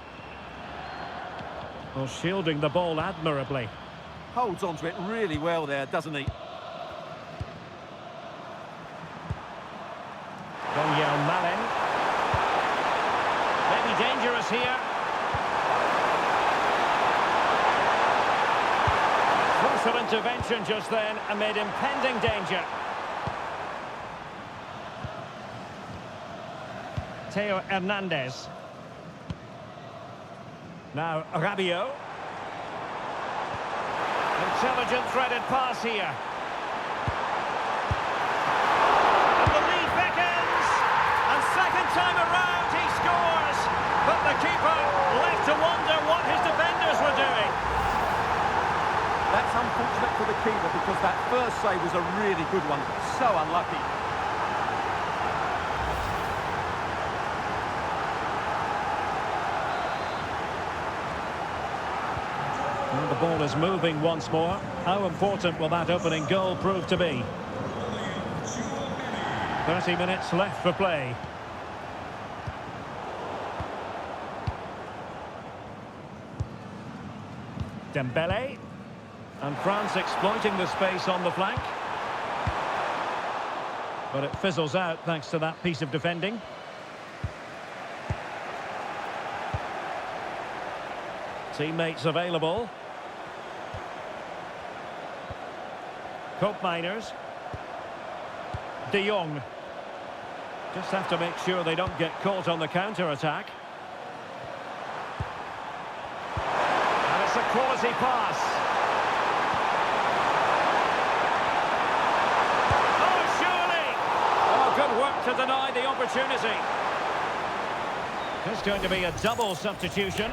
Well, shielding the ball admirably. Holds onto it really well there, doesn't he? Daniel Malen. Maybe dangerous here. Crucial intervention just then amid impending danger. Theo Hernandez. Now Rabiot. Intelligent threaded pass here. And the lead beckons. And second time around he scores. But the keeper left to wonder what his defenders were doing. That's unfortunate for the keeper because that first save was a really good one. So unlucky. And the ball is moving once more. How important will that opening goal prove to be? 30 minutes left for play. Dembele. And France exploiting the space on the flank. But it fizzles out thanks to that piece of defending. Teammates available. Cup Miners. De Jong. Just have to make sure they don't get caught on the counter-attack. And it's a quality pass. Oh, surely! Oh, good work to deny the opportunity. It's going to be a double substitution.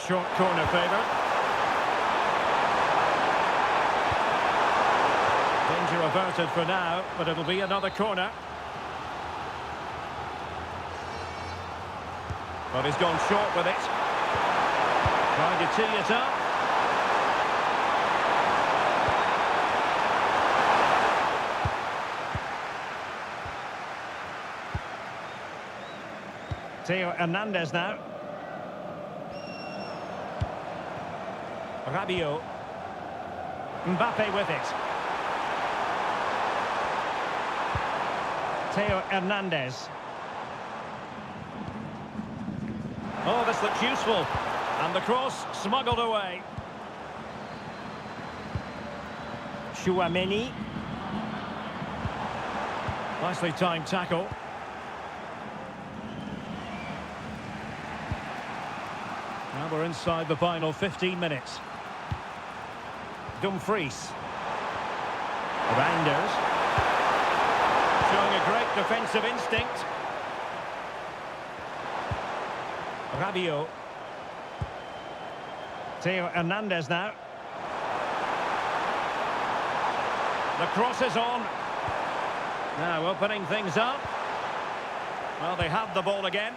Short corner favour. Danger averted for now, but it'll be another corner. But he's gone short with it. Trying to tee it up. Theo Hernandez now. Rabiot. Mbappe with it. Theo Hernandez. Oh, this looks useful. And the cross smuggled away. Tchouaméni. Nicely timed tackle. Now we're inside the final 15 minutes. Dumfries. Reinders. Showing a great defensive instinct. Rabiot. Theo Hernandez now. The cross is on. Now opening things up. Well, they have the ball again.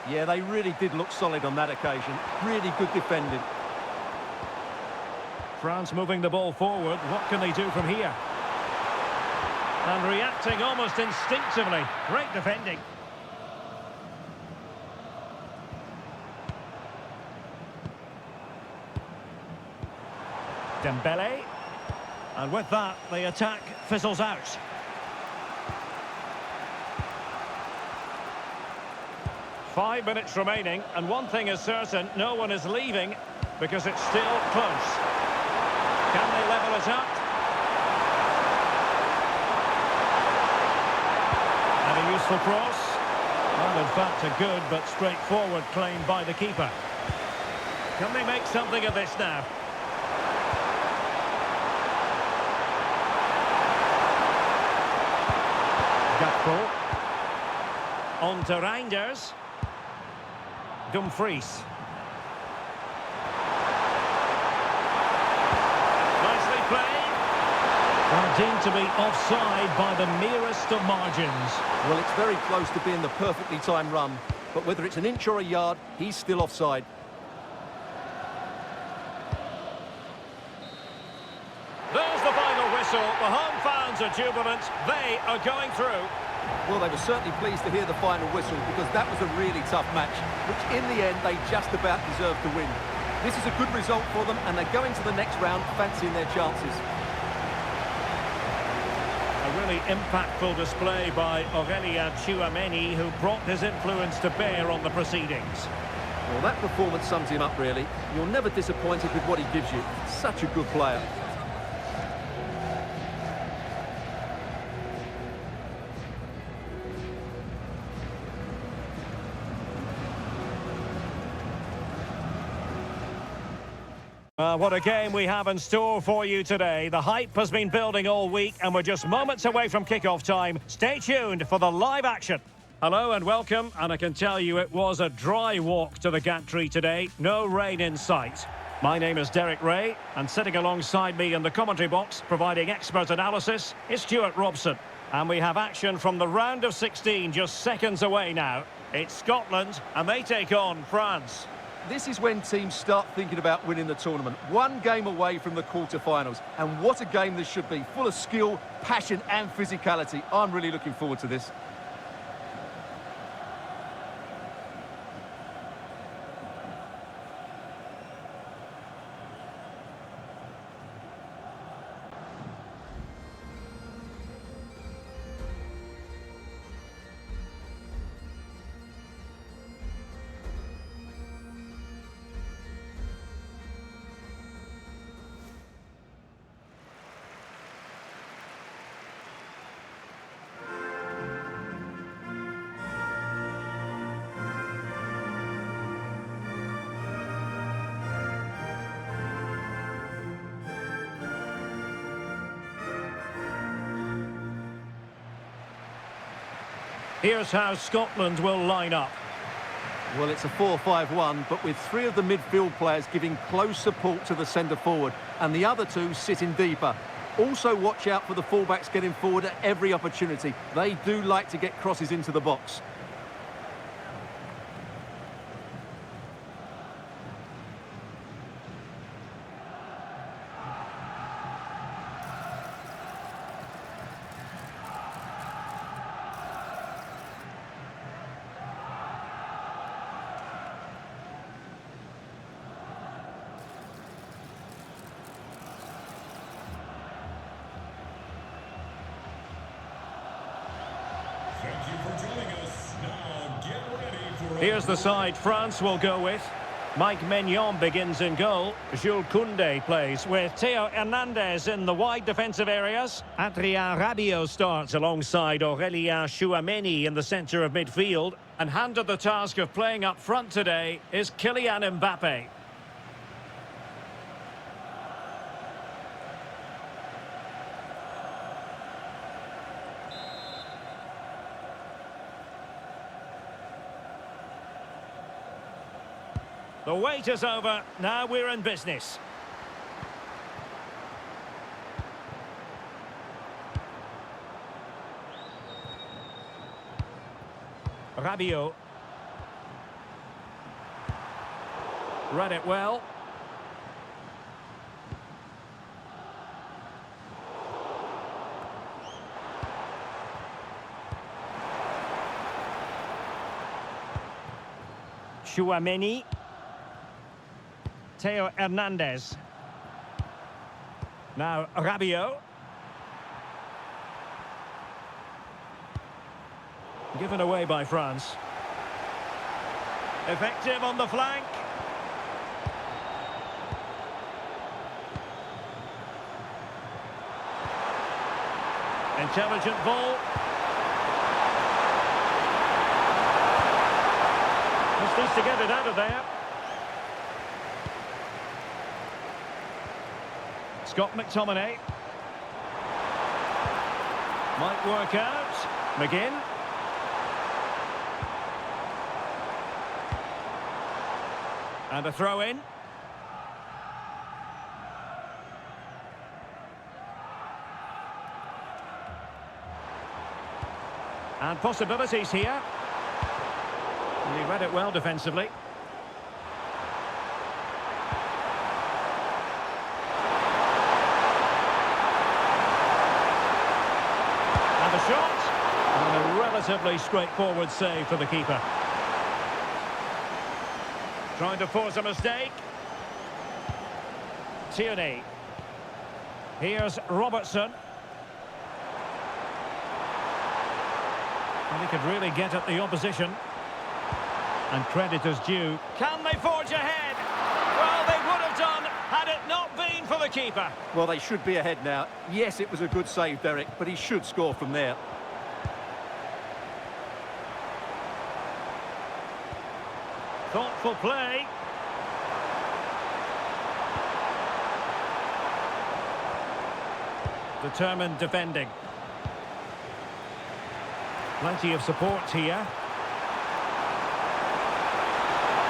Yeah, they really did look solid on that occasion. Really good defending. France moving the ball forward. What can they do from here? And reacting almost instinctively. Great defending. Dembele. And with that, the attack fizzles out. 5 minutes remaining, and one thing is certain, no one is leaving because it's still close. Can they level it up? And a useful cross. Well, in fact, a good but straightforward claim by the keeper. Can they make something of this now? Gakpo. On to Reinders. Dumfries. Nicely played. And deemed to be offside by the merest of margins. Well, it's very close to being the perfectly timed run, but whether it's an inch or a yard, he's still offside. There's the final whistle. The home fans are jubilant. They are going through. Well, they were certainly pleased to hear the final whistle because that was a really tough match, which in the end they just about deserved to win. This is a good result for them and they're going to the next round fancying their chances. A really impactful display by Aurélien Tchouameni, who brought his influence to bear on the proceedings. Well, that performance sums him up, really. You're never disappointed with what he gives you. Such a good player. What a game we have in store for you today. The hype has been building all week and we're just moments away from kickoff time. Stay tuned for the live action. Hello and welcome, and I can tell you it was a dry walk to the gantry today. No rain in sight. My name is Derek Ray, and sitting alongside me in the commentary box, providing expert analysis, is Stuart Robson. And we have action from the round of 16 just seconds away now. It's Scotland, and they take on France. This is when teams start thinking about winning the tournament. One game away from the quarter-finals. And what a game this should be. Full of skill, passion and physicality. I'm really looking forward to this. Here's how Scotland will line up. Well, it's a 4-5-1, but with three of the midfield players giving close support to the centre-forward, and the other two sitting deeper. Also watch out for the fullbacks getting forward at every opportunity. They do like to get crosses into the box. Here's the side France will go with. Mike Maignan begins in goal. Jules Koundé plays with Theo Hernandez in the wide defensive areas. Adrien Rabiot starts alongside Aurélien Tchouameni in the centre of midfield. And handed the task of playing up front today is Kylian Mbappe. The wait is over. Now we're in business. Rabiot. Read it well. Tchouameni. Theo Hernandez. Now Rabiot. Given away by France. Effective on the flank. Intelligent ball. Just needs to get it out of there. Scott McTominay. Might work out. McGinn. And a throw in. And possibilities here. And he read it well defensively. And a shot. And a relatively straightforward save for the keeper. Trying to force a mistake. Tierney. Here's Robertson. And he could really get at the opposition. And credit is due. Can they forge ahead? Well, they would have done had it not been for the keeper. Well, they should be ahead now. Yes, it was a good save, Derek, but he should score from there. Thoughtful play. Determined defending. Plenty of support here.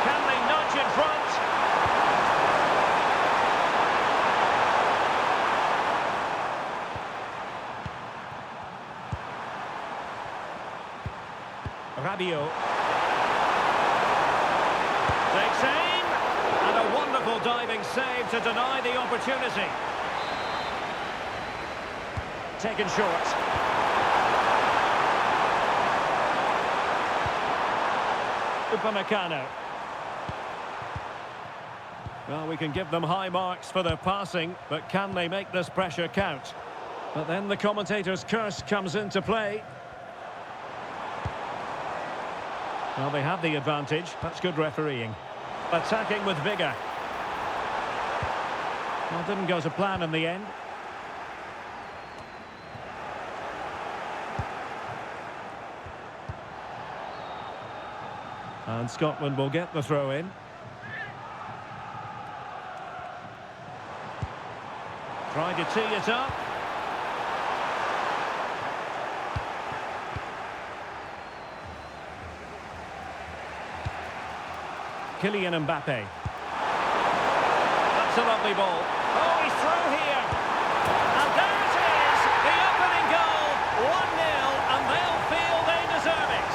Can they nudge in front? Rabiot. Takes aim. And a wonderful diving save to deny the opportunity. Taken short. Upamecano. Well, we can give them high marks for their passing, but can they make this pressure count? But then the commentator's curse comes into play. Well, they have the advantage. That's good refereeing. Attacking with vigour. Well, didn't go to plan in the end. And Scotland will get the throw in. Trying to tee it up. Kylian Mbappe. That's a lovely ball. Oh, he's through here. And there it is. The opening goal. 1-0, and they'll feel they deserve it.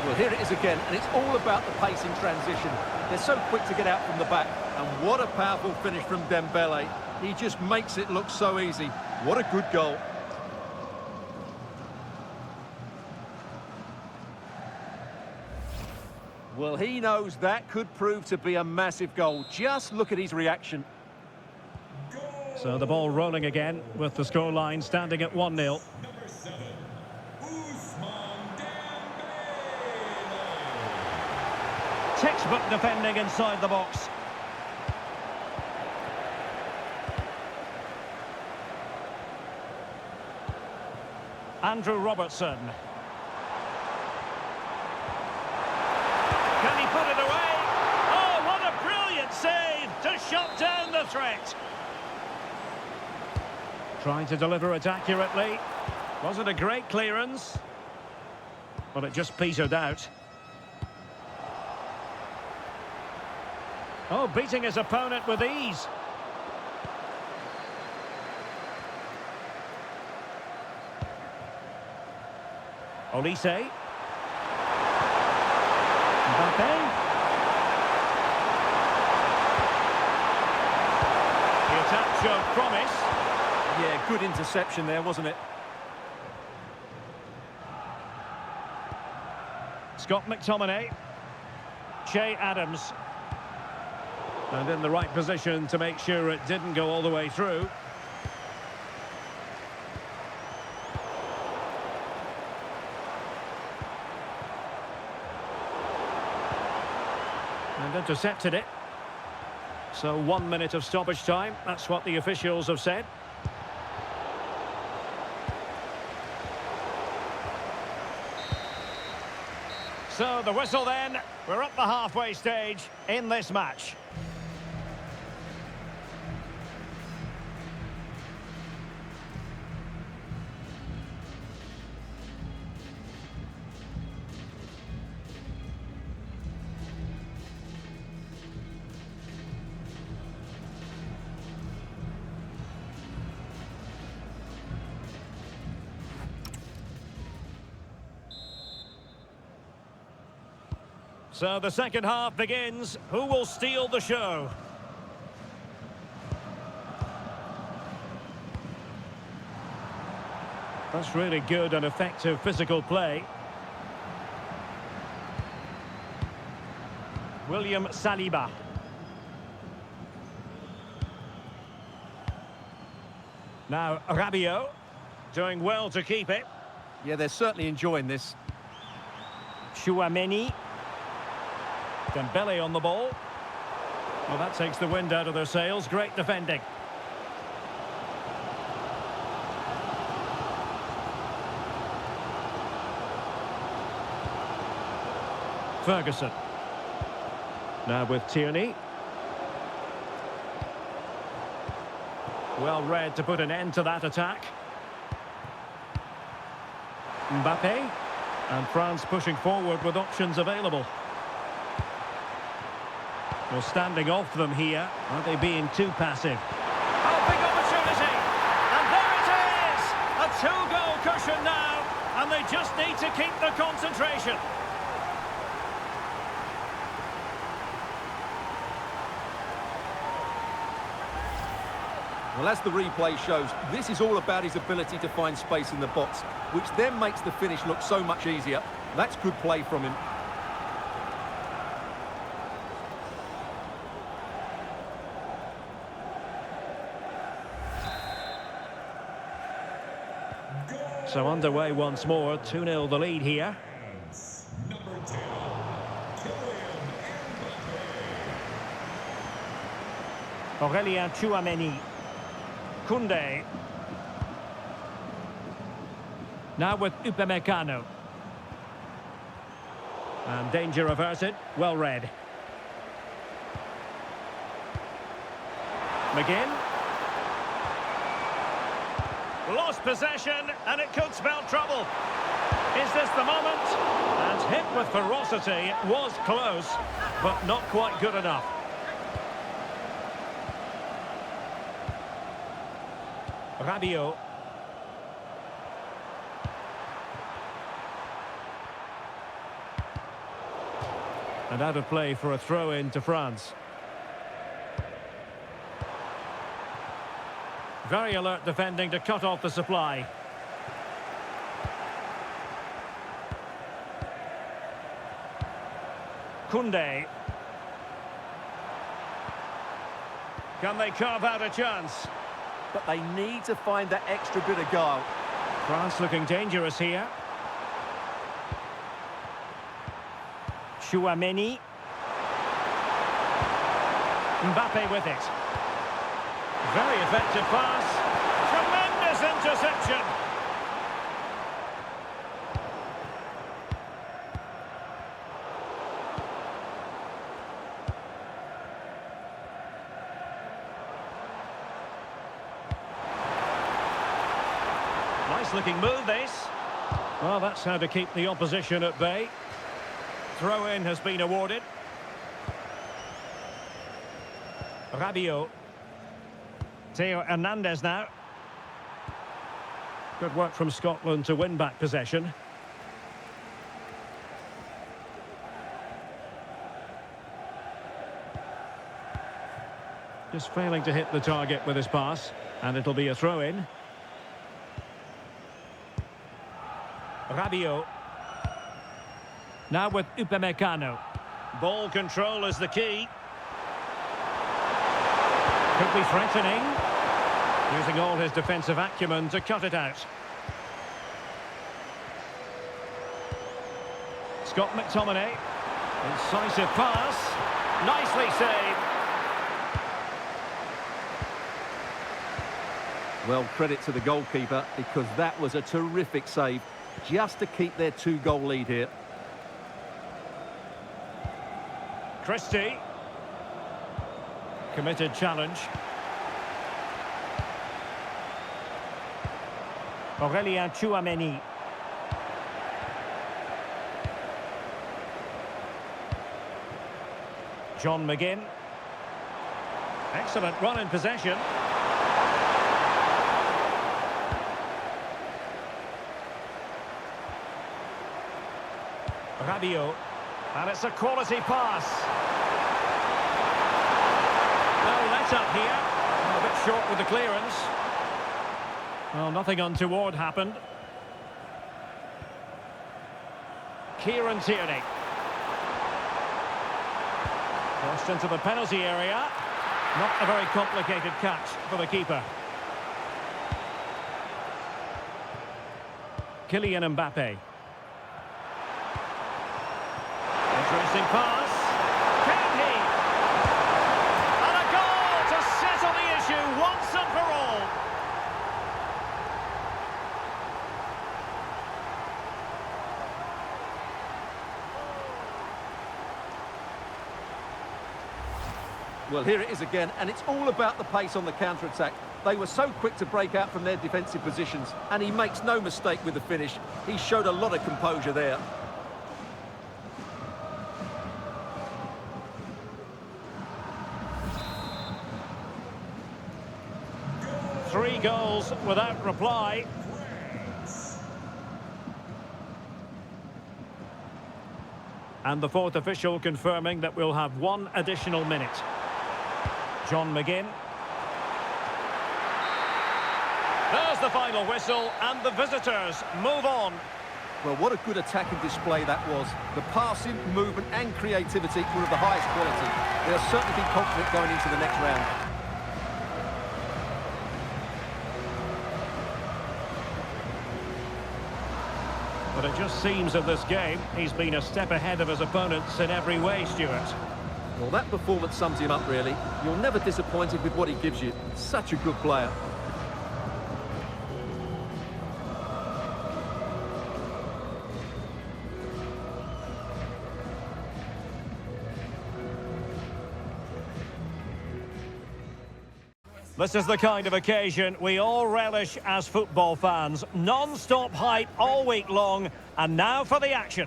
Well, here it is again, and it's all about the pace in transition. They're so quick to get out from the back, and what a powerful finish from Dembele. He just makes it look so easy. What a good goal. Well, he knows that could prove to be a massive goal. Just look at his reaction. So the ball rolling again with the scoreline standing at 1-0. Textbook defending inside the box. Andrew Robertson. Can he put it away? Oh, what a brilliant save to shut down the threat. Trying to deliver it accurately. Wasn't a great clearance, but it just petered out. Oh, beating his opponent with ease. Olise. Mbappe. The attack showed promise. Yeah, good interception there, wasn't it? Scott McTominay. Che Adams. And in the right position to make sure it didn't go all the way through. And intercepted it. So 1 minute of stoppage time. That's what the officials have said. So the whistle then. We're up the halfway stage in this match. So the second half begins. Who will steal the show? That's really good and effective physical play. William Saliba. Now Rabiot, doing well to keep it. Yeah, they're certainly enjoying this. Chouameni. Dembele on the ball. Well, that takes the wind out of their sails. Great defending. Ferguson. Now with Tierney. Well read to put an end to that attack. Mbappe. And France pushing forward with options available. Well, standing off them here. Are they being too passive? Oh, big opportunity! And there it is! A two-goal cushion now, and they just need to keep the concentration. Well, as the replay shows, this is all about his ability to find space in the box, which then makes the finish look so much easier. That's good play from him. So underway once more, 2-0 the lead here. Number 10, Aurélien Chouameni. Koundé. Now with Upamecano. And danger averted, well read. McGinn. Lost possession, and it could spell trouble. Is this the moment? And hit with ferocity. It was close, but not quite good enough. Rabiot. And out of play for a throw-in to France. Very alert defending to cut off the supply. Koundé. Can they carve out a chance? But they need to find that extra bit of guile. France looking dangerous here. Chouameni. Mbappe with it. Very effective pass. Tremendous interception. Nice looking move this. Well, that's how to keep the opposition at bay. Throw-in has been awarded. Rabiot. Theo Hernandez now. Good work from Scotland to win back possession. Just failing to hit the target with his pass, and it'll be a throw-in. Rabiot. Now with Upamecano. Ball control is the key. Could be threatening. Using all his defensive acumen to cut it out. Scott McTominay. Incisive pass. Nicely saved. Well, credit to the goalkeeper, because that was a terrific save, just to keep their 2-goal lead here. Christie. Committed challenge. Aurelien Tchouameni. John McGinn. Excellent run in possession. Rabiot. And it's a quality pass. No let-up here. A bit short with the clearance. Well, nothing untoward happened. Kieran Tierney. Crossed into the penalty area. Not a very complicated catch for the keeper. Kylian Mbappe. Interesting pass. Can he? And a goal to settle the issue once and for all. Well, here it is again, and it's all about the pace on the counter-attack. They were so quick to break out from their defensive positions, and he makes no mistake with the finish. He showed a lot of composure there. Three goals without reply. And the fourth official confirming that we'll have one additional minute. John McGinn. There's the final whistle, and the visitors move on. Well, what a good attacking display that was. The passing, movement and creativity were of the highest quality. They'll certainly be confident going into the next round. But it just seems in this game, he's been a step ahead of his opponents in every way, Stuart. Well, that performance sums him up, really. You're never disappointed with what he gives you. Such a good player. This is the kind of occasion we all relish as football fans. Non-stop hype all week long, and now for the action.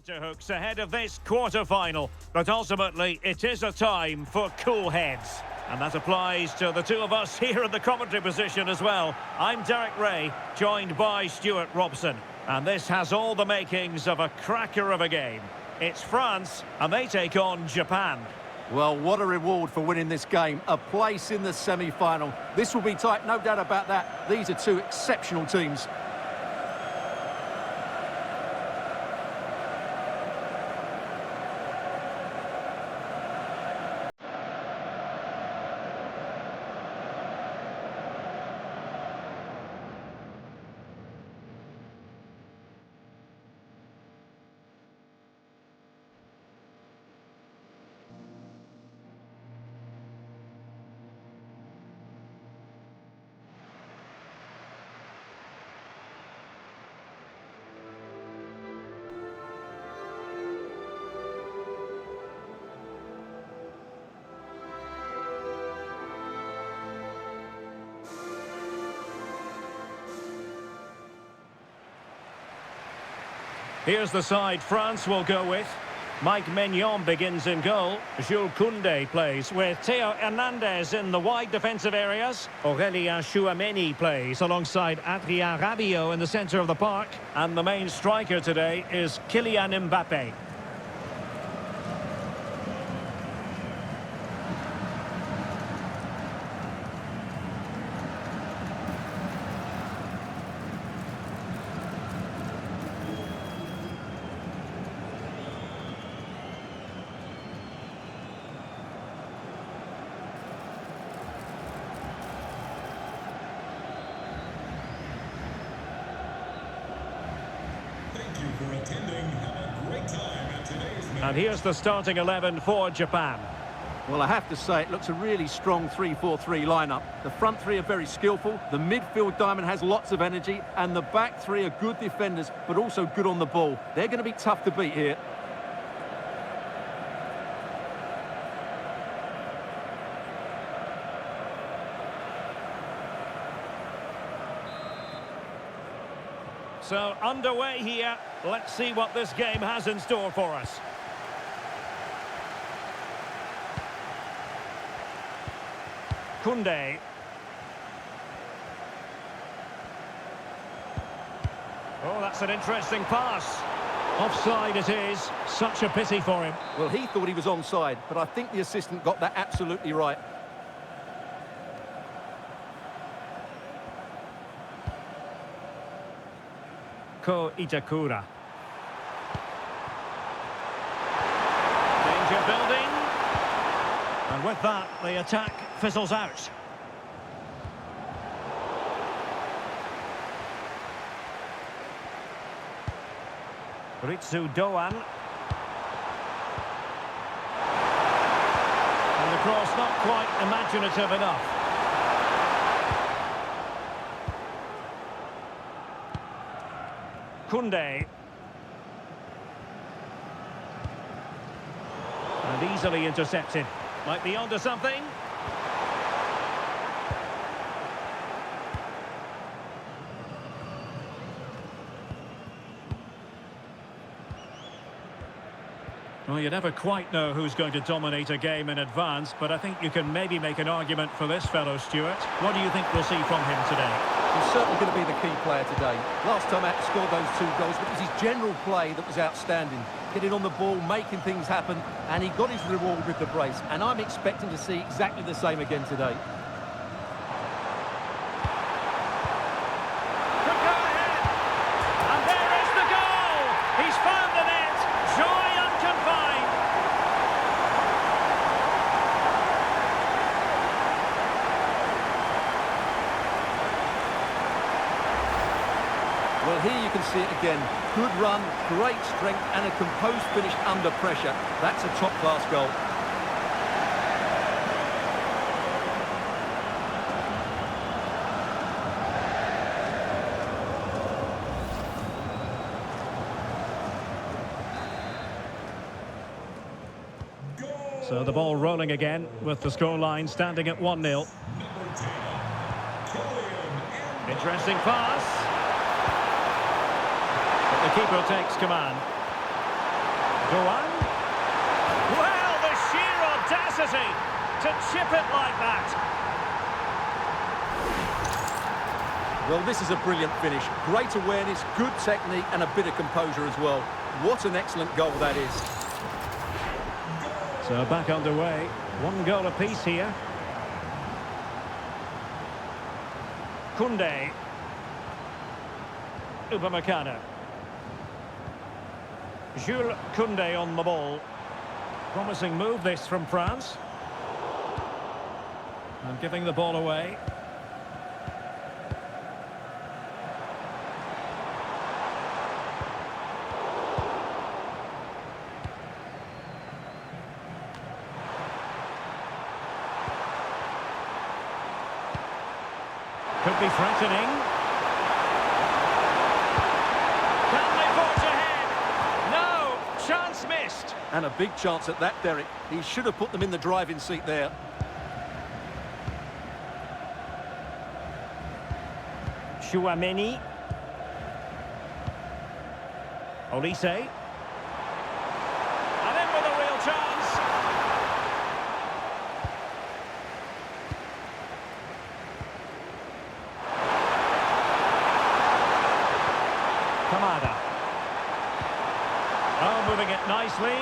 Hooks ahead of this quarter-final, but ultimately it is a time for cool heads. And that applies to the two of us here in the commentary position as well. I'm Derek Ray, joined by Stuart Robson. And this has all the makings of a cracker of a game. It's France, and they take on Japan. Well, what a reward for winning this game. A place in the semi-final. This will be tight, no doubt about that. These are two exceptional teams. Here's the side France will go with. Mike Maignan begins in goal. Jules Koundé plays with Theo Hernandez in the wide defensive areas. Aurelien Tchouameni plays alongside Adrien Rabiot in the centre of the park. And the main striker today is Kylian Mbappe. you for attending. Have a great time at today's match. And here's the starting 11 for Japan. Well, I have to say, it looks a really strong 3-4-3 lineup. The front three are very skillful, the midfield diamond has lots of energy, and the back three are good defenders, but also good on the ball. They're going to be tough to beat here. So, underway here. Let's see what this game has in store for us. Koundé. Oh, that's an interesting pass. Offside it is. Such a pity for him. Well, he thought he was onside, but I think the assistant got that absolutely right. Ko Itakura. Danger building. And with that, the attack fizzles out. Ritsu Doan. And the cross not quite imaginative enough. Koundé. And easily intercepted. Might be onto something. Well, you never quite know who's going to dominate a game in advance, but I think you can maybe make an argument for this fellow, Stuart. What do you think we'll see from him today? He's certainly going to be the key player today. Last time out, he scored those 2 goals, but it was his general play that was outstanding. Getting on the ball, making things happen, and he got his reward with the brace. And I'm expecting to see exactly the same again today. Could go ahead. And there is the goal. He's found the net. Joy unconfined. Well, here you can see it again. Good run, great strength, and a composed finish under pressure. That's a top-class goal. So the ball rolling again with the scoreline standing at 1-0. Number 10, Interesting pass. But the keeper takes command. Doan. Well, the sheer audacity to chip it like that. Well, this is a brilliant finish. Great awareness, good technique, and a bit of composure as well. What an excellent goal that is. So back underway. 1 goal apiece here. Koundé. Upamecano. Jules Koundé on the ball. Promising move this from France. And giving the ball away. Could be threatening. Can they forge ahead? No, chance missed. And a big chance at that, Derek. He should have put them in the driving seat there. Chouameni. Olise. And in with a real chance. Kamada. Oh, moving it nicely.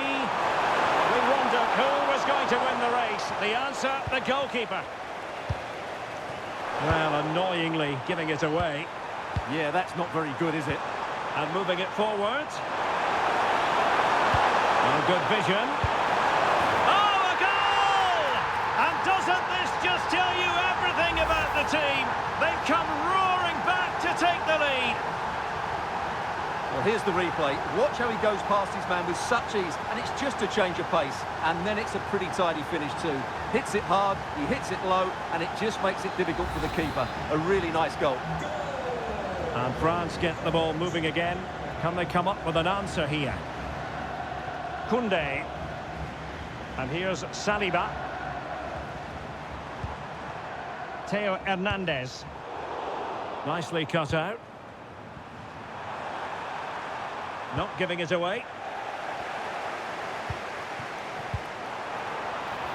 We wondered who was going to win the race. The answer, the goalkeeper. Well, annoyingly giving it away. Yeah, that's not very good, is it? And moving it forward. Oh, good vision. Oh, a goal! And doesn't this just tell you everything about the team? They've come roaring back to take the lead. Well, here's the replay. Watch how he goes past his man with such ease, and it's just a change of pace. And then it's a pretty tidy finish too. Hits it hard, he hits it low, and it just makes it difficult for the keeper. A really nice goal. And France get the ball moving again. Can they come up with an answer here? Koundé. And here's Saliba. Theo Hernandez. Nicely cut out. Not giving it away.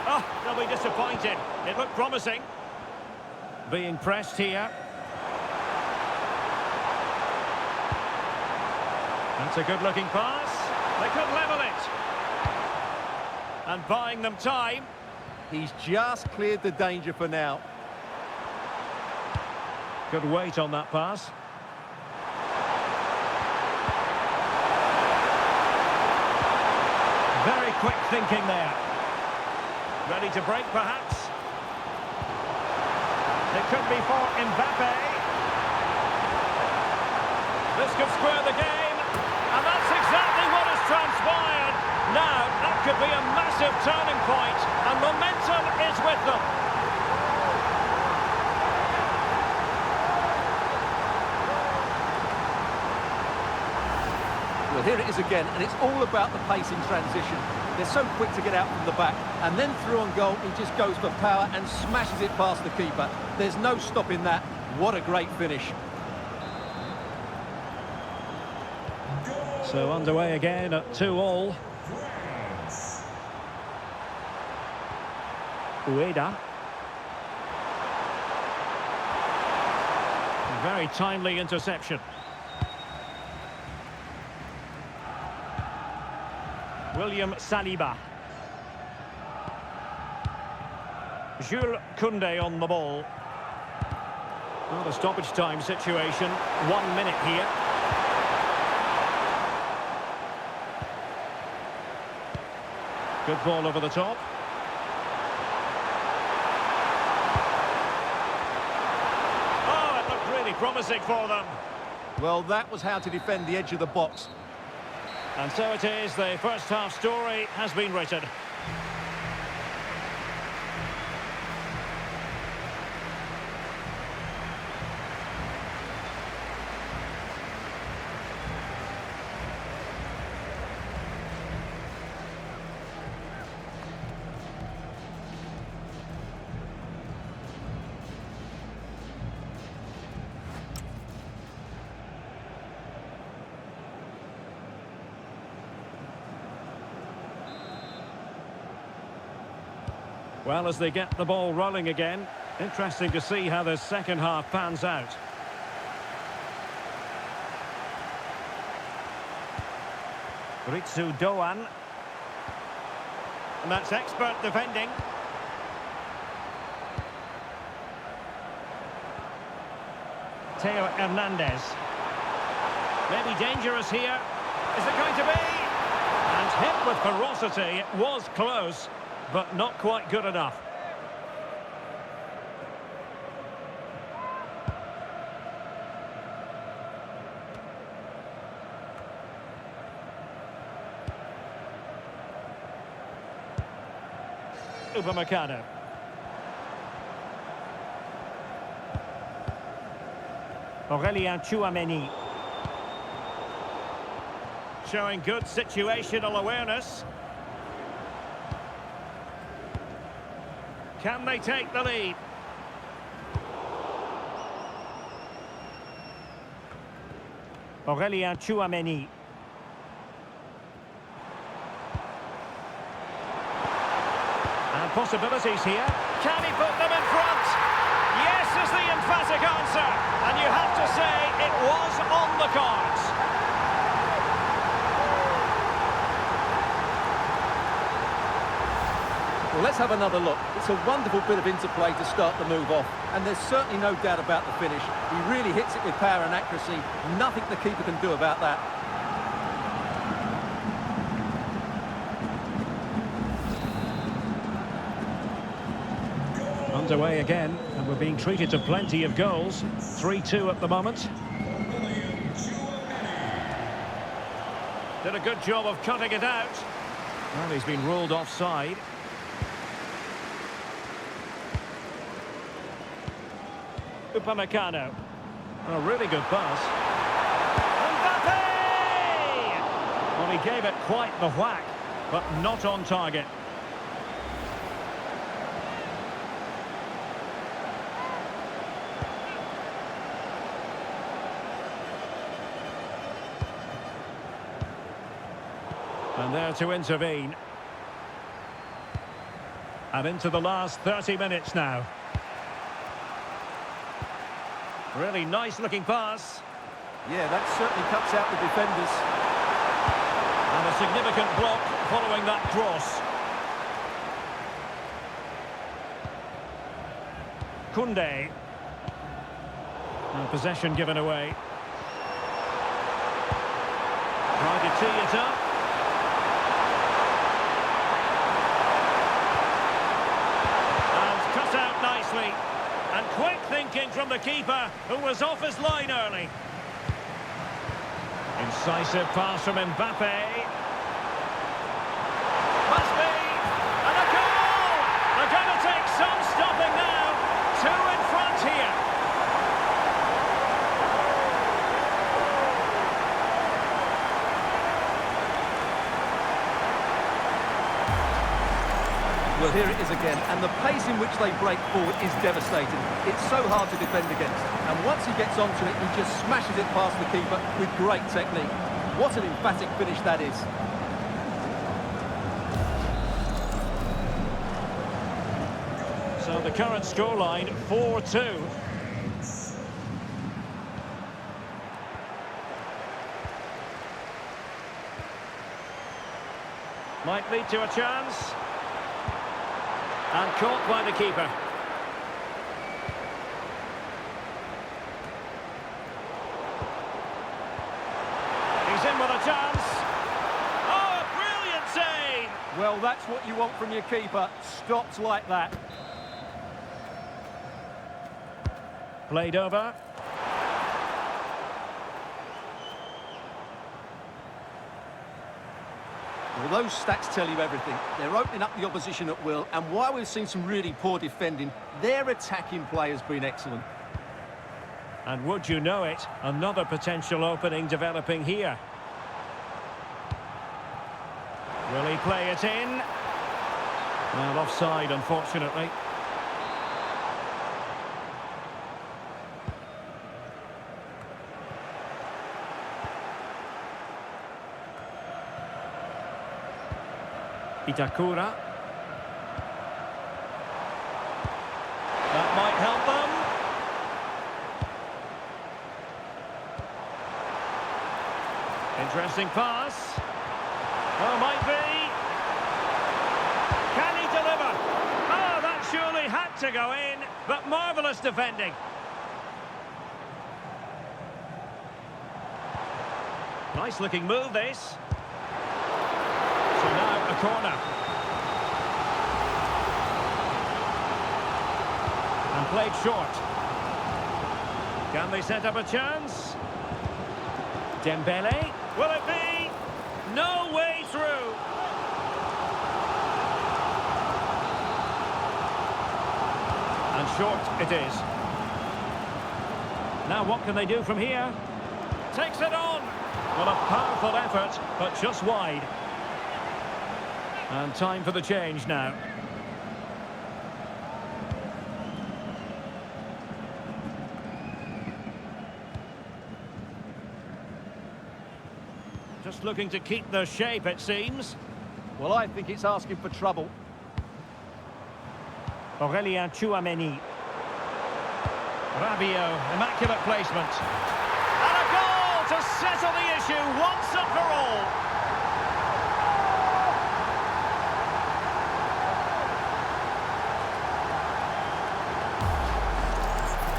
Oh, they'll be disappointed. It looked promising. Being pressed here. That's a good-looking pass. They could level it. And buying them time. He's just cleared the danger for now. Good weight on that pass. Very quick thinking there. Ready to break, perhaps. It could be for Mbappe. This could square the game. And that's exactly what has transpired. Now, that could be a massive turning point. And momentum is with them. Well, here it is again, and it's all about the pace in transition. They're so quick to get out from the back, and then through on goal, he just goes for power and smashes it past the keeper. There's no stopping that. What a great finish. So underway again at 2-2. Ueda. Very timely interception. William Saliba. Jules Koundé on the ball. Well, the stoppage time situation. 1 minute here. Good ball over the top. Oh, it looked really promising for them. Well, that was how to defend the edge of the box. And so it is, the first half story has been written. Well, as they get the ball rolling again, interesting to see how the second half pans out. Ritsu Doan. And that's expert defending. Theo Hernandez. Maybe dangerous here. Is it going to be? And hit with ferocity. It was close, but not quite good enough. Upamecano. Aurélien Tchouameni. Showing good situational awareness. Can they take the lead? Aurélien Tchouameni. And possibilities here. Can he put them in front? Yes is the emphatic answer. And you have to say it was on the cards. Well, let's have another look. It's a wonderful bit of interplay to start the move off. And there's certainly no doubt about the finish. He really hits it with power and accuracy. Nothing the keeper can do about that. Underway again, and we're being treated to plenty of goals. 3-2 at the moment. Did a good job of cutting it out. Well, he's been ruled offside. Upamecano. A really good pass. Mbappe! Well, he gave it quite the whack, but not on target. And there to intervene. And into the last 30 minutes now. Really nice looking pass. Yeah, that certainly cuts out the defenders. And a significant block following that cross. Koundé. And possession given away. Trying to tee it up. Out nicely, and quick thinking from the keeper, who was off his line early. Incisive pass from Mbappe. Must be, and a goal! They're going to take some stopping now. Two in front here. Well, here it is again, and the pace in which they break forward is devastating. It's so hard to defend against, and once he gets onto it, he just smashes it past the keeper with great technique. What an emphatic finish that is. So the current scoreline, 4-2. Might lead to a chance. And caught by the keeper. He's in with a chance. Oh, a brilliant save! Well, that's what you want from your keeper. Stopped like that. Played over. Well, those stats tell you everything. They're opening up the opposition at will, and while we've seen some really poor defending, their attacking play has been excellent. And would you know it, another potential opening developing here. Will he play it in? Well, offside, unfortunately. Itakura. That might help them. Interesting pass. Oh, might be. Can he deliver? Oh, that surely had to go in, but marvellous defending. Nice looking move, this. So now a corner. And played short. Can they set up a chance? Dembele. Will it be? No way through. And short it is. Now what can they do from here? Takes it on. Well, a powerful effort, but just wide. And time for the change now. Just looking to keep their shape, it seems. Well, I think it's asking for trouble. Aurelien Tchouameni. Rabiot, immaculate placement. And a goal to settle the issue once and for all.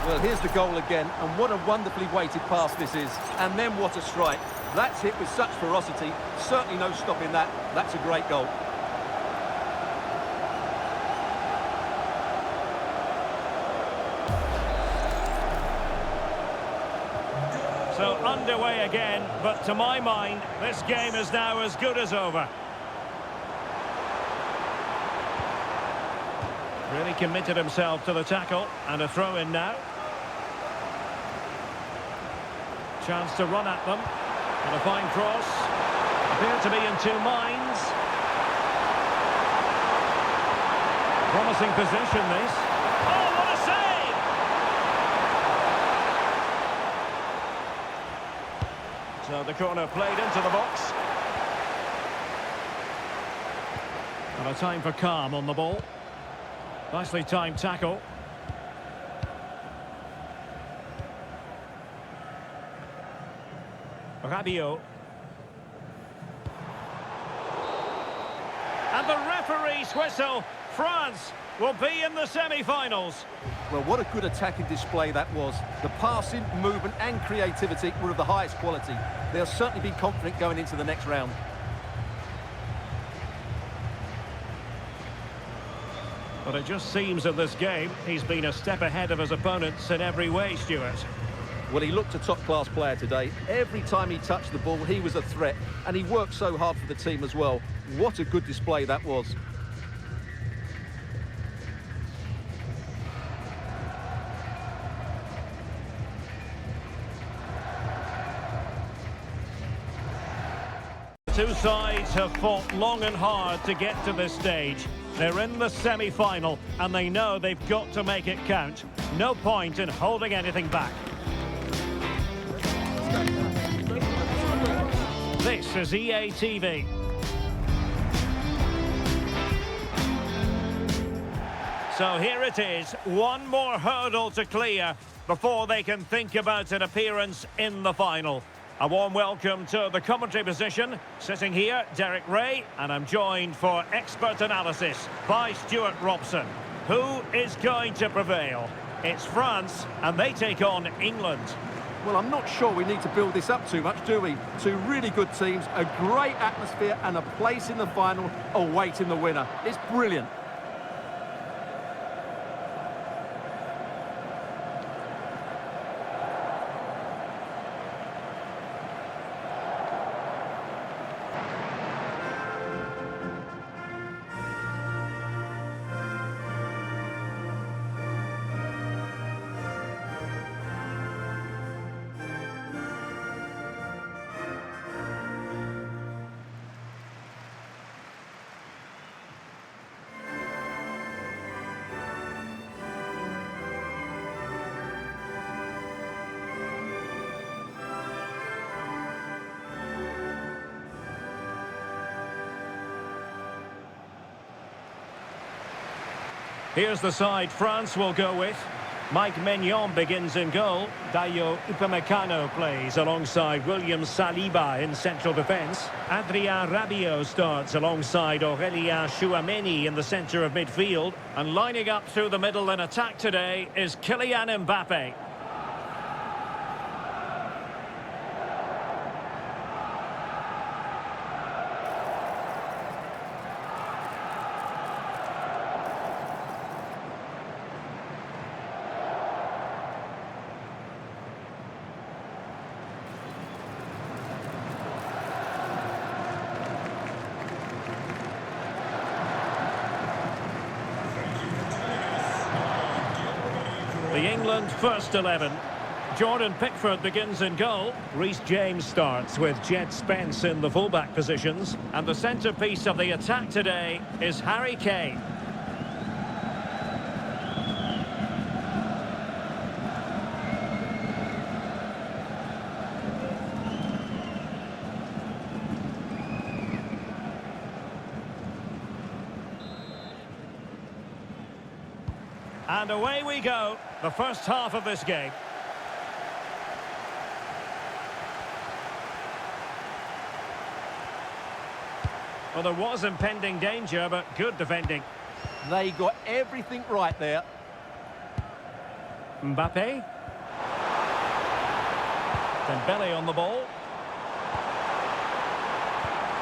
Well, here's the goal again, and what a wonderfully weighted pass this is. And then what a strike. That's hit with such ferocity. Certainly no stopping that. That's a great goal. So underway again, but to my mind, this game is now as good as over. Really committed himself to the tackle, and a throw-in now. Chance to run at them, and a fine cross. Appear to be in two minds. Promising position, this. Oh, what a save! So the corner played into the box. And a time for calm on the ball. Nicely timed tackle. Rabiot. And the referee's whistle. France will be in the semi-finals. Well, what a good attacking display that was. The passing, movement and creativity were of the highest quality. They'll certainly be confident going into the next round. But it just seems in this game, he's been a step ahead of his opponents in every way, Stuart. Well, he looked a top-class player today. Every time he touched the ball, he was a threat. And he worked so hard for the team as well. What a good display that was. Two sides have fought long and hard to get to this stage. They're in the semi-final, and they know they've got to make it count. No point in holding anything back. This is EA TV. So here it is, one more hurdle to clear before they can think about an appearance in the final. A warm welcome to the commentary position. Sitting here, Derek Ray, and I'm joined for expert analysis by Stuart Robson. Who is going to prevail? It's France, and they take on England. Well, I'm not sure we need to build this up too much, do we? Two really good teams, a great atmosphere, and a place in the final awaiting the winner. It's brilliant. Here's the side France will go with. Mike Maignan begins in goal. Dayo Upamecano plays alongside William Saliba in central defence. Adrien Rabiot starts alongside Aurélien Tchouameni in the centre of midfield. And lining up through the middle in attack today is Kylian Mbappe. The England first 11. Jordan Pickford begins in goal. Reece James starts with Jed Spence in the fullback positions. And the centrepiece of the attack today is Harry Kane. And away we go, the first half of this game. Well, there was impending danger, but good defending. They got everything right there. Mbappe. Dembele on the ball.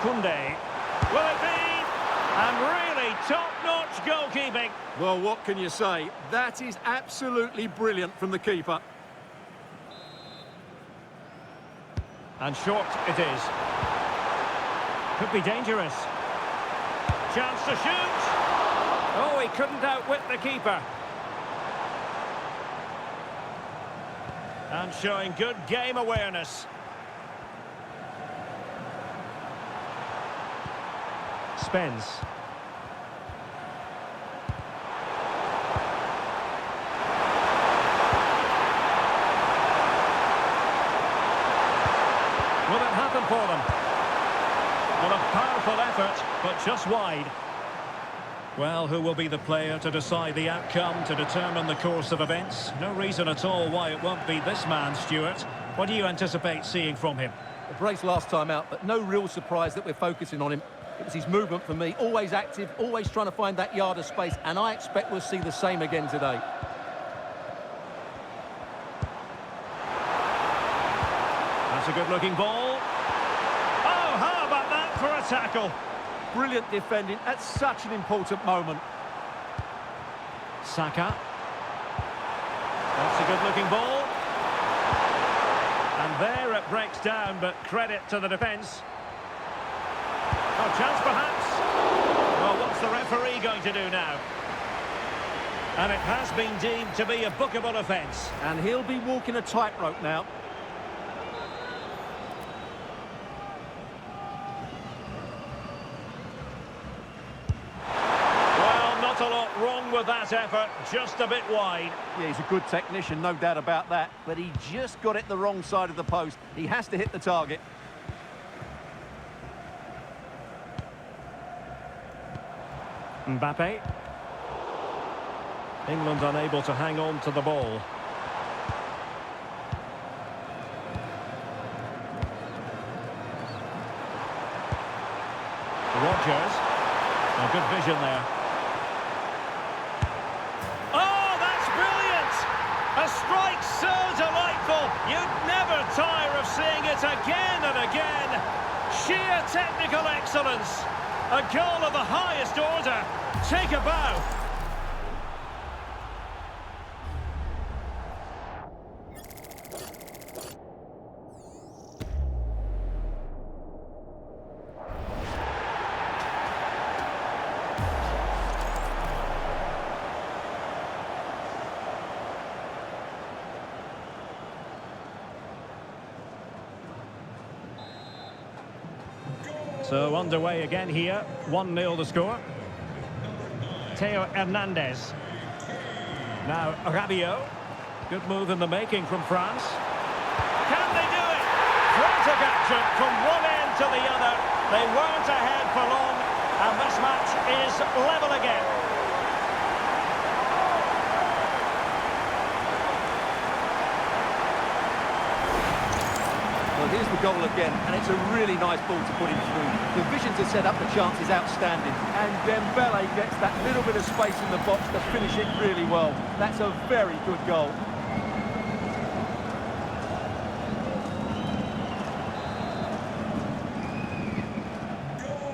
Koundé. Will it be? And really top-notch goalkeeping. Well, what can you say? That is absolutely brilliant from the keeper. And short it is. Could be dangerous. Chance to shoot. Oh, he couldn't outwit the keeper. And showing good game awareness. Spence. Will it happen for them? Well, a powerful effort, but just wide. Well, who will be the player to decide the outcome, to determine the course of events? No reason at all why it won't be this man, Stuart. What do you anticipate seeing from him? A brace last time out, but no real surprise that we're focusing on him. It was his movement for me, always active, always trying to find that yard of space, and I expect we'll see the same again today. That's a good-looking ball. Oh, how about that for a tackle? Brilliant defending at such an important moment. Saka. That's a good-looking ball. And there it breaks down, but credit to the defence. Oh, chance perhaps. Well, what's the referee going to do now? And it has been deemed to be a bookable offence. And he'll be walking a tightrope now. Well, not a lot wrong with that effort, just a bit wide. Yeah, he's a good technician, no doubt about that. But he just got it the wrong side of the post. He has to hit the target. Mbappe. England unable to hang on to the ball. Rodgers. A good vision there. Oh, that's brilliant! A strike so delightful. You'd never tire of seeing it again and again. Sheer technical excellence. A goal of the highest order. Take a bow. So underway again here. 1-0 the score. Theo Hernandez. Now Rabiot. Good move in the making from France. Can they do it? Frantic action from one end to the other. They weren't ahead for long, and this match is level again. Well, here's the goal again, and it's a really nice ball to put him through. The vision to set up the chance is outstanding, and Dembele gets that little bit of space in the box to finish it really well. That's a very good goal.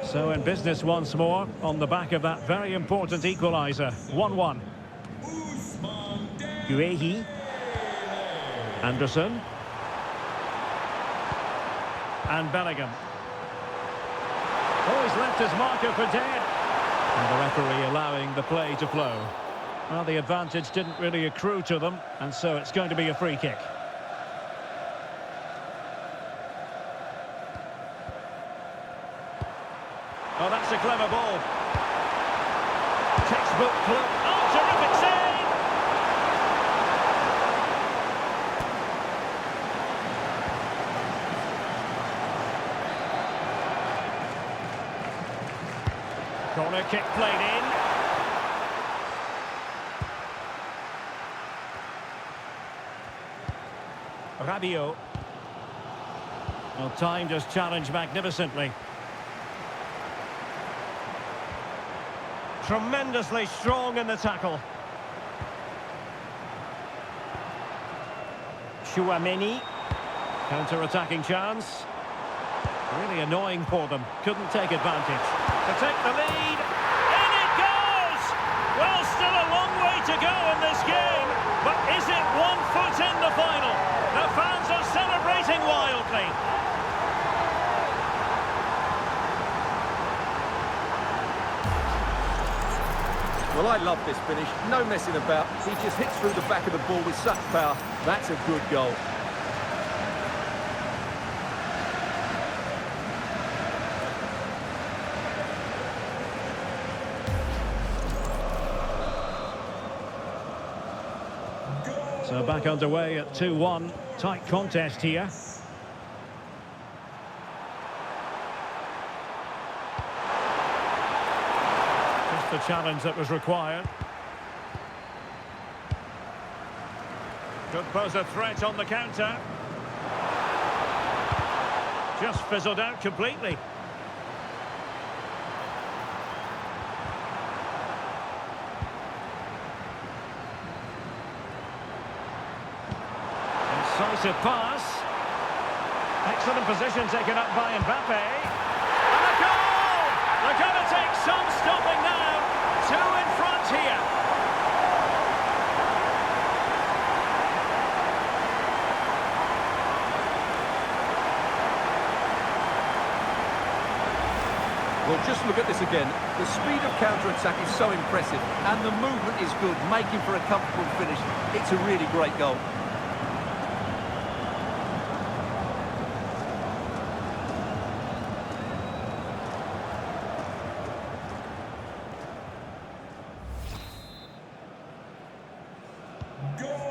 So in business once more, on the back of that very important equaliser. 1-1. Guehi. Anderson. And Bellingham. Oh, he's left his marker for dead. And the referee allowing the play to flow. Well, the advantage didn't really accrue to them, and so it's going to be a free kick. Oh, that's a clever ball. Textbook club. Oh, terrific save! Corner kick played in. Rabiot. Well, timed his challenge magnificently. Tremendously strong in the tackle. Chouameni. Counter-attacking chance. Really annoying for them. Couldn't take advantage. To take the lead. In it goes! Well, still a long way to go in this game. But is it 1 foot in the final? The fans are celebrating wildly. Well, I love this finish. No messing about. He just hits through the back of the ball with such power. That's a good goal. So back underway at 2-1. Tight contest here. Just the challenge that was required. Could pose a threat on the counter. Just fizzled out completely. Incisive pass. Excellent position taken up by Mbappe. And a goal! They're going to take some stopping now. Two in front here. Well, just look at this again. The speed of counter-attack is so impressive, and the movement is good, making for a comfortable finish. It's a really great goal.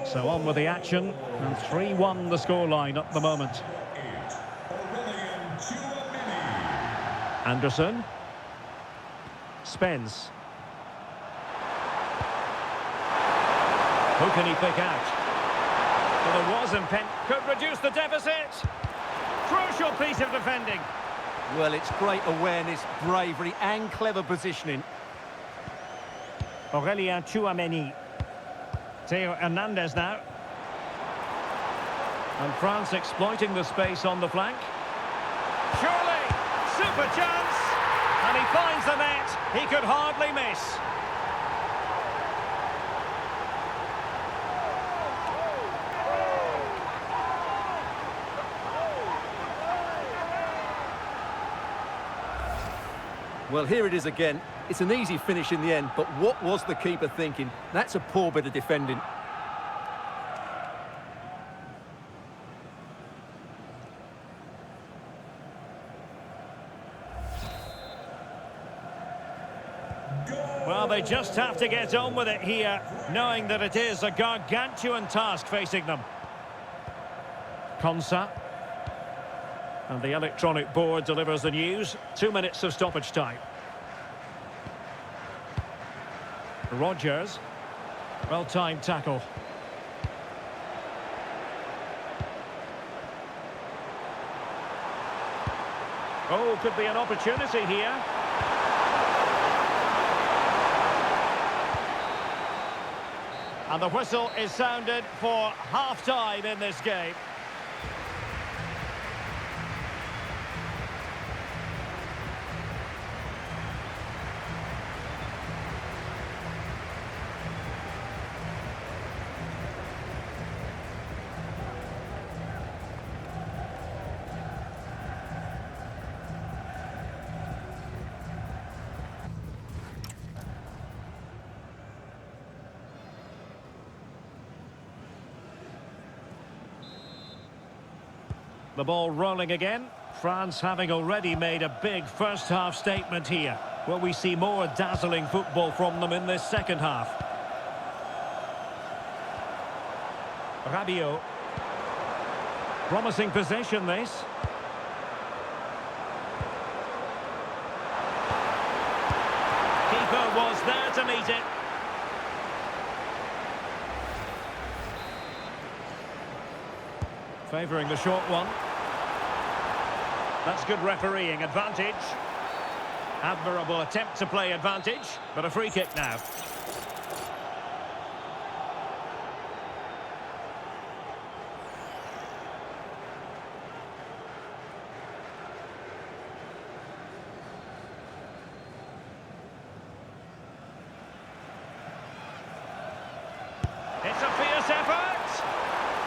So on with the action, and 3-1 the scoreline at the moment. Anderson. Spence. Who can he pick out? Well, there was impent. Could reduce the deficit. Crucial piece of defending. Well, it's great awareness, bravery and clever positioning. Aurelien Tchouameni. Theo Hernandez now. And France exploiting the space on the flank. Surely, super chance. And he finds the net. He could hardly miss. Well, here it is again. It's an easy finish in the end, but what was the keeper thinking? That's a poor bit of defending. Well, they just have to get on with it here, knowing that it is a gargantuan task facing them. Konsa. And the electronic board delivers the news. 2 minutes of stoppage time. Rogers. Well-timed tackle. Oh, could be an opportunity here. And the whistle is sounded for half-time in this game. The ball rolling again. France having already made a big first-half statement here. Will we see more dazzling football from them in this second half? Rabiot. Promising possession, this. Keeper was there to meet it. Favouring the short one. That's good refereeing. Advantage. Admirable attempt to play advantage, but a free kick now. It's a fierce effort.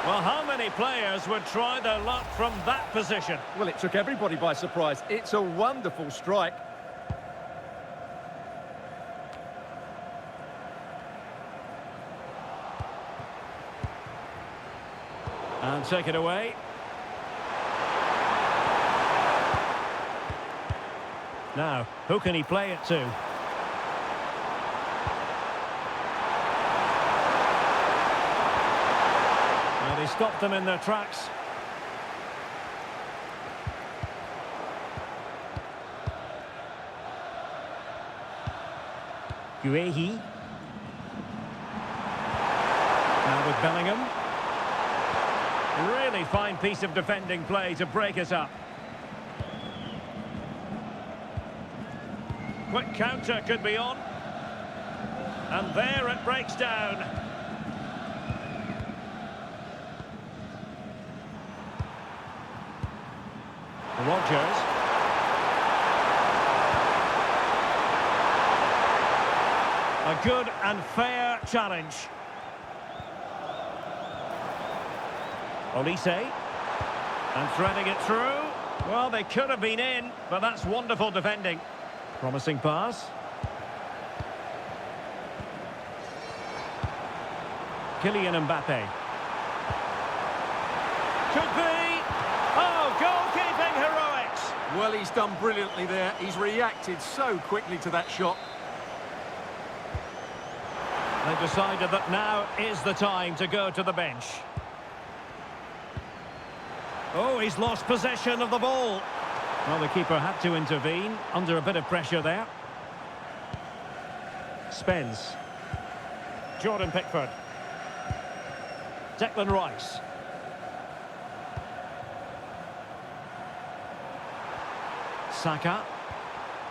Well, how many players would try their luck from that position? Well, it took everybody by surprise. It's a wonderful strike. And take it away. Now, who can he play it to? And he stopped them in their tracks. Guehi. Now with Bellingham. Really fine piece of defending play to break us up. Quick counter could be on. And there it breaks down. Rogers. A good and fair challenge. Olise. And threading it through. Well, they could have been in, but that's wonderful defending. Promising pass. Kylian Mbappe. Could be. Oh, goalkeeping heroics. Well, he's done brilliantly there. He's reacted so quickly to that shot. They've decided that now is the time to go to the bench. Oh, he's lost possession of the ball. Well, the keeper had to intervene under a bit of pressure there. Spence. Jordan Pickford. Declan Rice. Saka.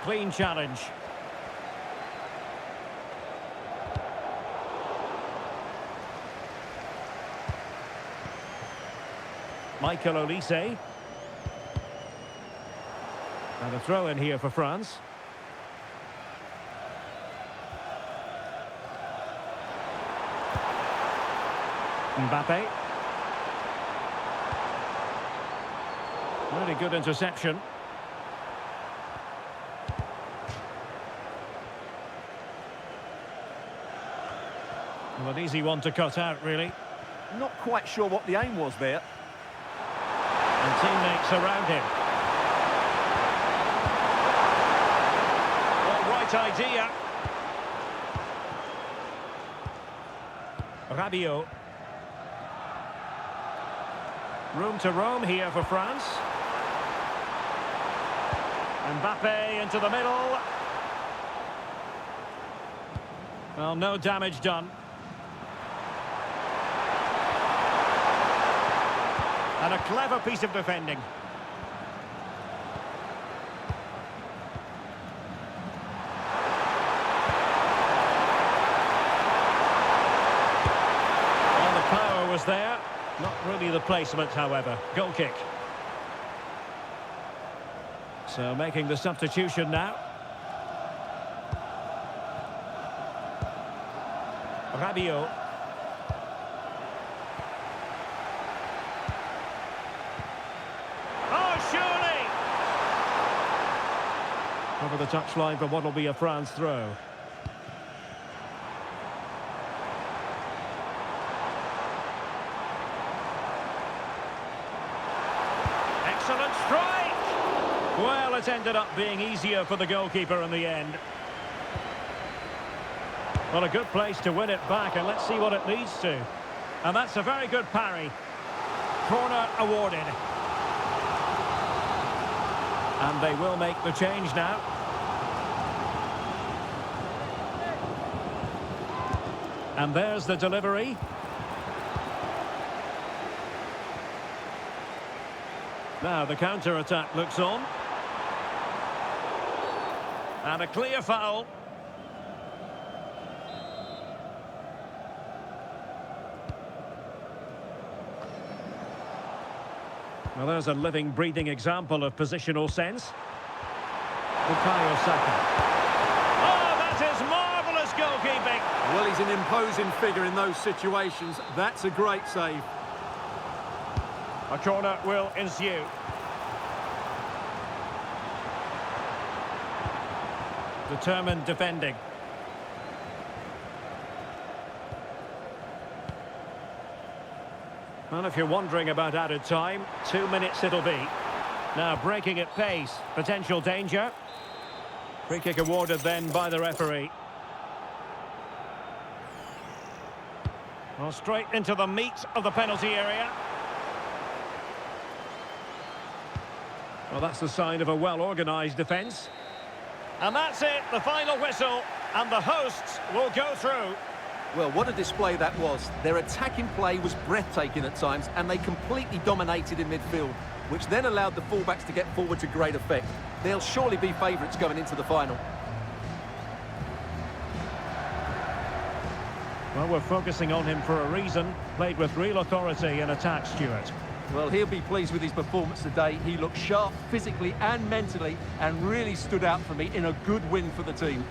Clean challenge. Michael Olise. And a throw in here for France. Mbappe. Really good interception. Well, an easy one to cut out, really. Not quite sure what the aim was there. And teammates around him. Well, right idea. Rabiot. Room to roam here for France. Mbappe into the middle. Well, no damage done. And a clever piece of defending. Well, the power was there. Not really the placement, however. Goal kick. So making the substitution now. Rabiot. Over the touchline for what will be a France throw. Excellent strike! Well, it ended up being easier for the goalkeeper in the end. Well, a good place to win it back, and let's see what it leads to. And that's a very good parry. Corner awarded. And they will make the change now. And there's the delivery. Now the counter-attack looks on. And a clear foul. Well, there's a living, breathing example of positional sense. Bukayo Saka. Oh, that is marvellous goalkeeping. Well, he's an imposing figure in those situations. That's a great save. A corner will ensue. Determined defending. Well, if you're wondering about added time, 2 minutes it'll be. Now breaking at pace, potential danger. Free kick awarded then by the referee. Well, straight into the meat of the penalty area. Well, that's the sign of a well-organised defence. And that's it, the final whistle, and the hosts will go through. Well, what a display that was. Their attacking play was breathtaking at times, and they completely dominated in midfield, which then allowed the fullbacks to get forward to great effect. They'll surely be favourites going into the final. Well, we're focusing on him for a reason. Played with real authority in attack, Stuart. Well, he'll be pleased with his performance today. He looked sharp physically and mentally and really stood out for me in a good win for the team.